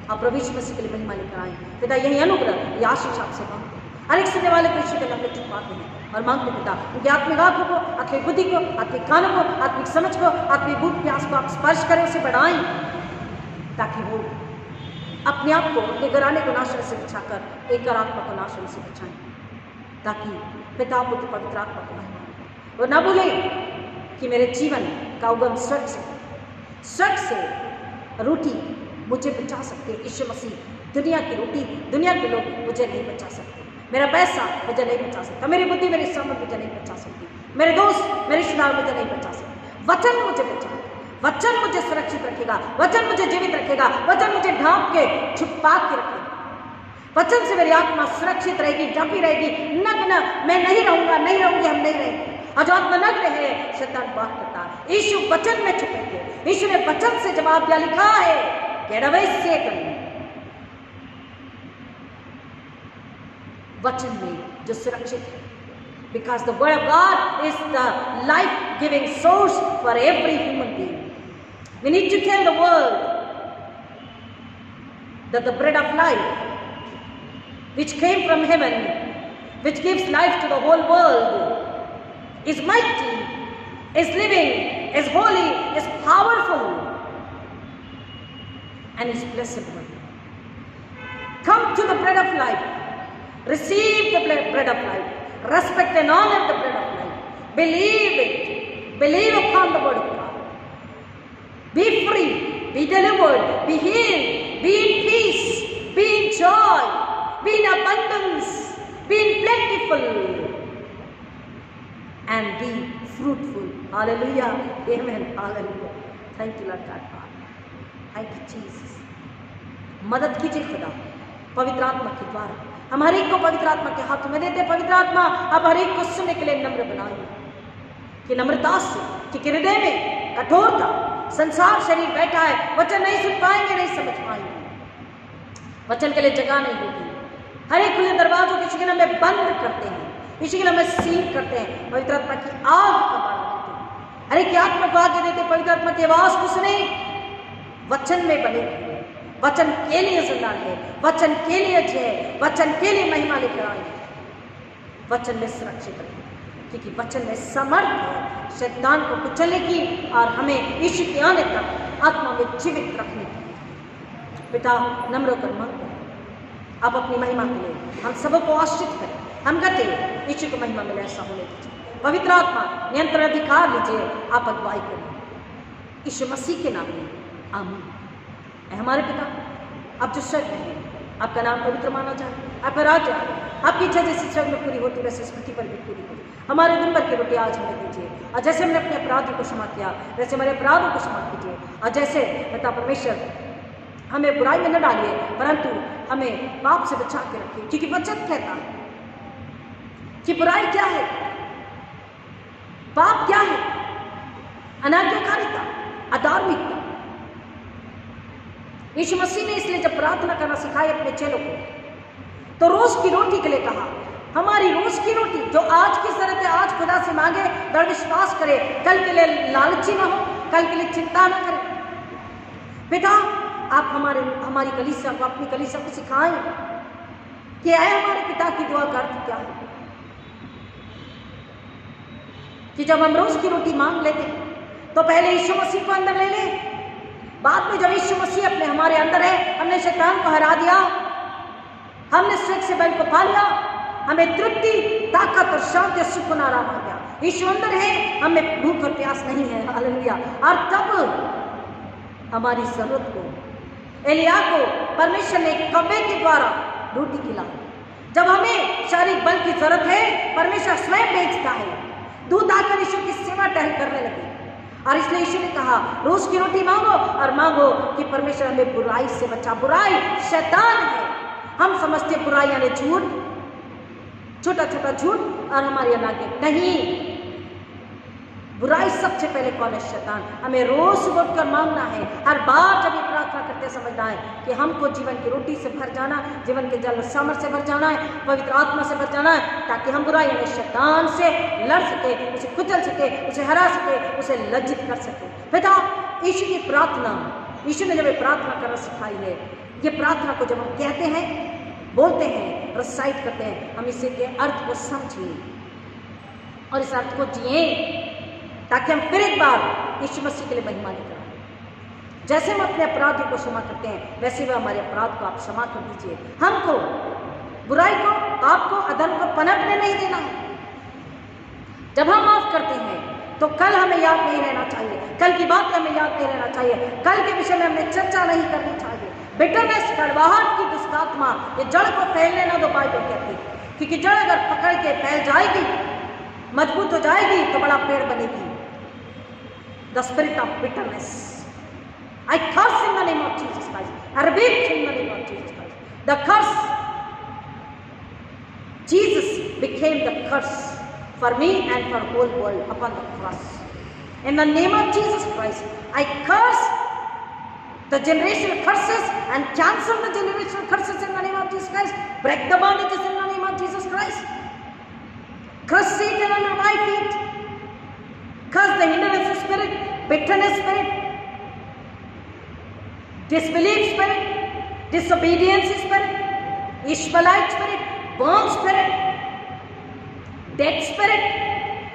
और प्रभु यीशु मसीह के लिए महिमा लेकर आए। पिता, यही अनुग्रह, यह आशीष आपसे मांगते हैं। हर एक सुनने वाले को यीशु के नाम में छुपाते हैं और मांगते पिता, उनकी आत्मिक आंखों को, आत्मिक बुद्धि को, आत्मिक कानों को, आत्मिक समझ को, आत्मिक भूख प्यास को आप स्पर्श करें, उसे बढ़ाएं ताकि वो अपने आप को, अपने घराने को नाश से बचाकर एक आत्मा को नाश से बचाएं, ताकि पिता पुत्र पवित्र आत्मा को महिमा। वो ना भूले कि मेरे जीवन का उगम स्वर्ग से रोटी मुझे बचा सकते, यीशु मसीह दुनिया की रोटी, दुनिया के लोग मुझे नहीं बचा सकते, मेरा पैसा मुझे नहीं बचा सकता, मेरी बुद्धि, मेरी समझ मुझे नहीं बचा सकती, मेरे दोस्त, मेरे रिश्तेदार मुझे नहीं बचा सकते। वचन मुझे बचाएगा, वचन मुझे सुरक्षित रखेगा, वचन मुझे जीवित रखेगा, वचन मुझे ढांप के छुपा के रखेगा। वचन से मेरी आत्मा सुरक्षित रहेगी, ढपी रहेगी, नग्न मैं नहीं रहूंगा, नहीं रहूंगी, हम नहीं रहेंगे। और जो आत्मा नग्न है, शैतान बात करता है, यीशु वचन में छुपेंगे। यीशु ने वचन से जवाब दिया, लिखा है, गेट अवे सेटन। वचन में जो सुरक्षित है, because the word of God is the life-giving source for every human being. We need to tell the world that the bread of life, which came from heaven, which gives life to the whole world, is mighty, is living, is holy, is powerful, and is blessed one. Come to the bread of life. Receive the bread of life. Respect and honor the bread of life. Believe it. Believe upon the word of God. Be free. Be delivered. Be healed. Be in peace. Be in joy. Be in abundance. Be in plentiful. and be fruitful. Hallelujah. Amen. Hallelujah. Thank you Lord God Father. Thank you Jesus. मदद कीजिए खुदा पवित्र आत्मा के द्वारा, हम हर एक को पवित्र आत्मा के हाथों में देते। पवित्र आत्मा अब हर एक को सुनने के लिए नम्र बनाइए, कि नम्रता से, कि हृदय में कठोरता, संसार शरीर बैठा है, वचन नहीं सुन पाएंगे, नहीं समझ पाएंगे, वचन के लिए जगह नहीं होगी। हर एक खुले दरवाजों की शिकल में बंद करते हैं, इसी के लिए हमें सील करते हैं, पवित्र आत्मा की आग का बाण देते हैं, हर एक आत्मा को आगे देते, पवित्र आत्मा की आवाज को सुने, वचन में बने, वचन के लिए जिंदा है, वचन के लिए जय, वचन के लिए महिमा लेकर आए, वचन में सुरक्षित रहे, क्योंकि वचन में समर्थ है शैतान को कुचलने की और हमें यीशु के आने तक आत्मा में जीवित रखने की। पिता नम्र होकर मांगते हैं, आप अपनी महिमा के लिए हम सबको आश्रित करें, हम कहते हैं यीशु को महिमा मिले, ऐसा होने दीजिए। पवित्र आत्मा नियंत्रण अधिकार लीजिए, आप अगुवाई करें यीशु मसीह के नाम में, आमीन। हमारे पिता आप जो स्वर्ग में हैं, आपका नाम पवित्र माना जाए, आपका राज्य आए, आपकी इच्छा जैसी स्वर्ग में पूरी होती वैसे इस पृथ्वी पर भी पूरी हो। हमारे दिन भर की रोटी आज हमें दीजिए, और जैसे हमने अपने अपराधों को क्षमा किया वैसे हमारे अपराधों को क्षमा कीजिए, और जैसे पिता परमेश्वर हमें बुराई में न डालिए परंतु हमें पाप से बचा के रखिए, क्योंकि वचन कहता है कि बुराई क्या है, पाप क्या है, अनाज्ञाकारिता, अधार्मिकता। यीशु मसीह ने इसलिए जब प्रार्थना करना सिखाई अपने चेलों को, तो रोज की रोटी के लिए कहा, हमारी रोज की रोटी जो आज की जरूरत है आज खुदा से मांगे, दृढ़ विश्वास करे, कल के लिए लालची ना हो, कल के लिए चिंता ना करे। पिता आप हमारी कलीसिया को, अपनी कलीसिया को सिखाएं कि आए हमारे पिता की दुआ का अर्थ क्या है, कि जब हम रोज की रोटी मांग लेते तो पहले यीशु मसीह को अंदर ले लें, बाद में जब यीशु मसीह अपने हमारे अंदर है, हमने शैतान को हरा दिया, हमने स्वर्ग से बैल को पा लिया, हमें तृप्ति, ताकत और शांति और सुख और आराम आ गया। यीशु अंदर है, हमें भूख और प्यास नहीं है। हालेलुया। और तब हमारी जरूरत को एलिया को परमेश्वर ने कब्बे के द्वारा रोटी खिलाई। जब हमें शारीरिक बल की जरूरत है, परमेश्वर स्वयं भेजता है, दूध आकर यीशु की सेवा टहल करने लगे, और इसलिए यीशु ने कहा रोज की रोटी मांगो और मांगो कि परमेश्वर हमें बुराई से बचा। बुराई शैतान है, हम समझते बुराई यानी झूठ, छोटा छोटा झूठ और हमारी अनाज्ञा, नहीं, बुराई सबसे पहले कौन है? शैतान। हमें रोज उठकर मांगना है, हर बार जब ये प्रार्थना करते समझना है कि हमको जीवन की रोटी से भर जाना, जीवन के जल सामर्थ से भर जाना है, पवित्र आत्मा से भर जाना है, ताकि हम बुराई यानी शैतान से लड़ सके, उसे कुचल सके, उसे हरा सके, उसे लज्जित कर सके। पिता यीशु की प्रार्थना, यीशु ने जब ये प्रार्थना करना सिखाई है, ये प्रार्थना को जब हम कहते हैं, बोलते हैं, रिसाइट करते हैं, हम इसी के अर्थ को समझें और इस अर्थ को जिए, ताकि हम फिर एक बार यीशु मसीह के लिए महिमा लेकर आए। जैसे हम अपने अपराधों को क्षमा करते हैं, वैसे वह हमारे अपराध को आप क्षमा कर दीजिए। हमको बुराई को, पाप को, अधर्म को पनपने नहीं देना है। जब हम माफ करते हैं तो कल हमें याद नहीं रहना चाहिए, कल की बात हमें याद नहीं रहना चाहिए, कल के विषय में हमें चर्चा नहीं करनी चाहिए। बिटरनेस, कड़वाहट की दुष्टात्मा, ये जड़ को फैलने ना दो, बाइबल कहती है, क्योंकि जड़ अगर पकड़ के फैल जाएगी, मजबूत हो जाएगी, तो बड़ा पेड़ बनेगी। The spirit of bitterness, I curse in the name of Jesus Christ. I rebuke in the name of Jesus Christ. The curse, Jesus became the curse for me and for whole world upon the cross. In the name of Jesus Christ, I curse the generational curses and cancel the generational curses in the name of Jesus Christ. Break the bondages in the name of Jesus Christ. Crush Satan under my feet. Curse the hindrance spirit, bitterness spirit, disbelief spirit, disobedience spirit, Ishmaelite spirit, born spirit, dead spirit,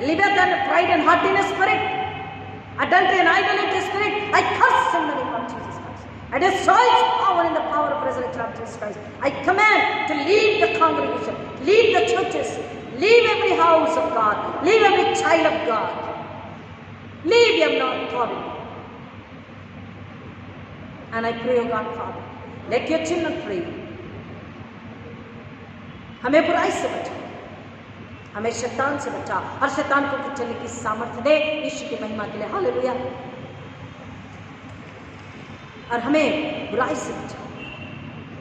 liveth and pride and haughtiness spirit, adultery and idolatry spirit. I curse in the name of Jesus Christ. I destroy its power in the power of resurrection of Jesus Christ. I command to leave the congregation, leave the churches, leave every house of God, leave every child of God. Leave your non-authority. And I pray, O God, Father, let your children pray. हमें बुराई से बचाओ, हमें शैतान से बचा और शैतान को कुचलने की सामर्थ्य दे, यीशु की महिमा के लिए। हालेलुया। और हमें बुराई से बचा।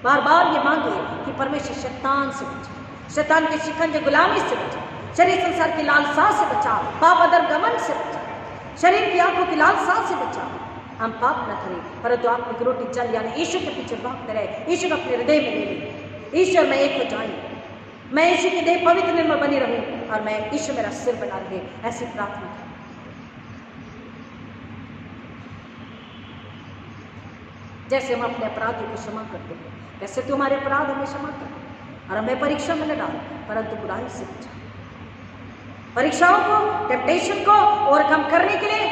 बार बार ये मांगे कि परमेश्वर शैतान से बचा, शैतान के शिकंजे गुलामी से बचा, शरीर संसार की लालसा से बचा, पाप अधर्म से बचा, शरीर की आंखों की लालसा से बचा। हम पाप न करें परंतु आत्मिक रोटी चल यानी यीशु के पीछे भागते रहे। यीशु को अपने हृदय में ले लें। ईश्वर में एक हो जाए, मैं यीशु की देह पवित्र निर्मल बनी रहूं और मैं यीशु मेरा सिर बना रहे, ऐसी प्रार्थना करें। जैसे हम अपने अपराधों को क्षमा करते हैं, वैसे तू हमारे अपराध हमें क्षमा कर और हमें परीक्षा में न डाल परंतु बुराई से बचा। परीक्षाओं को, टेम्पटेशन को ओवरकम करने के लिए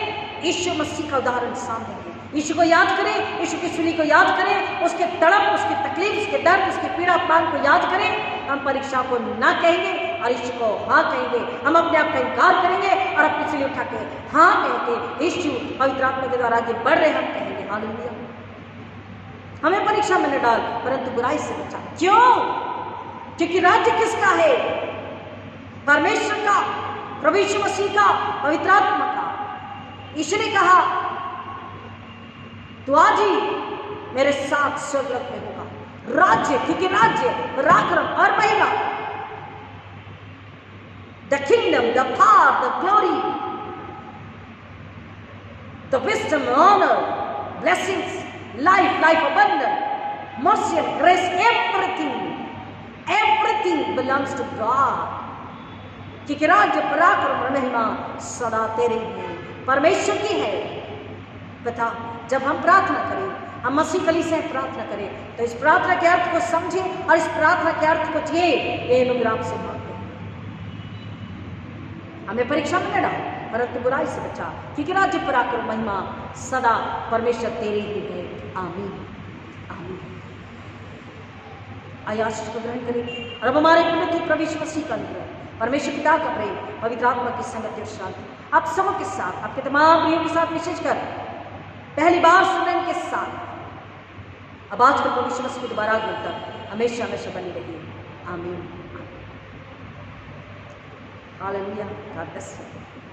यीशु मसीह का उदाहरण सामने है। यीशु को याद करें, यीशु की सूली को याद करें, उसके तड़प, उसकी तकलीफ, उसके दर्द, उसकी पीड़ा अपमान को याद करें। हम परीक्षा को ना कहेंगे और यीशु को हाँ कहेंगे। हम अपने आप का इनकार करेंगे और अपनी सूली उठा के हाँ कहेंगे। यीशु पवित्र आत्मा के द्वारा आगे बढ़ रहे हम कहेंगे हालेलुया। हमें परीक्षा में न डाल परंतु बुराई से बचा। क्यों? क्योंकि राज्य किसका है? परमेश्वर का, प्रभु यीशु मसीह का, पवित्र आत्मा का। यीशु ने कहा तू आज ही मेरे साथ स्वर्गलोक में होगा। राज्य, क्योंकि राज्य, पराक्रम और महिमा, the kingdom, the power, the glory, the wisdom, honour, blessings, life abundant, mercy and grace, everything belongs to God। क्योंकि राज्य, पराक्रम और महिमा सदा तेरे हैं, परमेश्वर की है। बता, जब हम प्रार्थना करें, हम मसीह कली से प्रार्थना करें तो इस प्रार्थना के अर्थ को समझें और इस प्रार्थना के अर्थ को जिए। ये अनुग्रह से मांगते हैं। हमें परीक्षा में न डाल परंतु बुराई से बचा, क्योंकि राज्य, पराक्रम, महिमा सदा परमेश्वर तेरे ही है। आमीन, आमीन। आइए आशीष को ग्रहण करें और अब हमारे प्रभु यीशु मसीह का अनुग्रह, परमेश्वर पिता का प्रेम, पवित्र आत्मा की संगति और शांति आप सबों के साथ, आपके तमाम प्रियों के साथ, विशेषकर पहली बार सुनने के साथ अब आज प्रभु यीशु मसीह की दोबारा आगमन तक हमेशा हमेशा बनी रही। आमीन। हालेलुया। God bless you.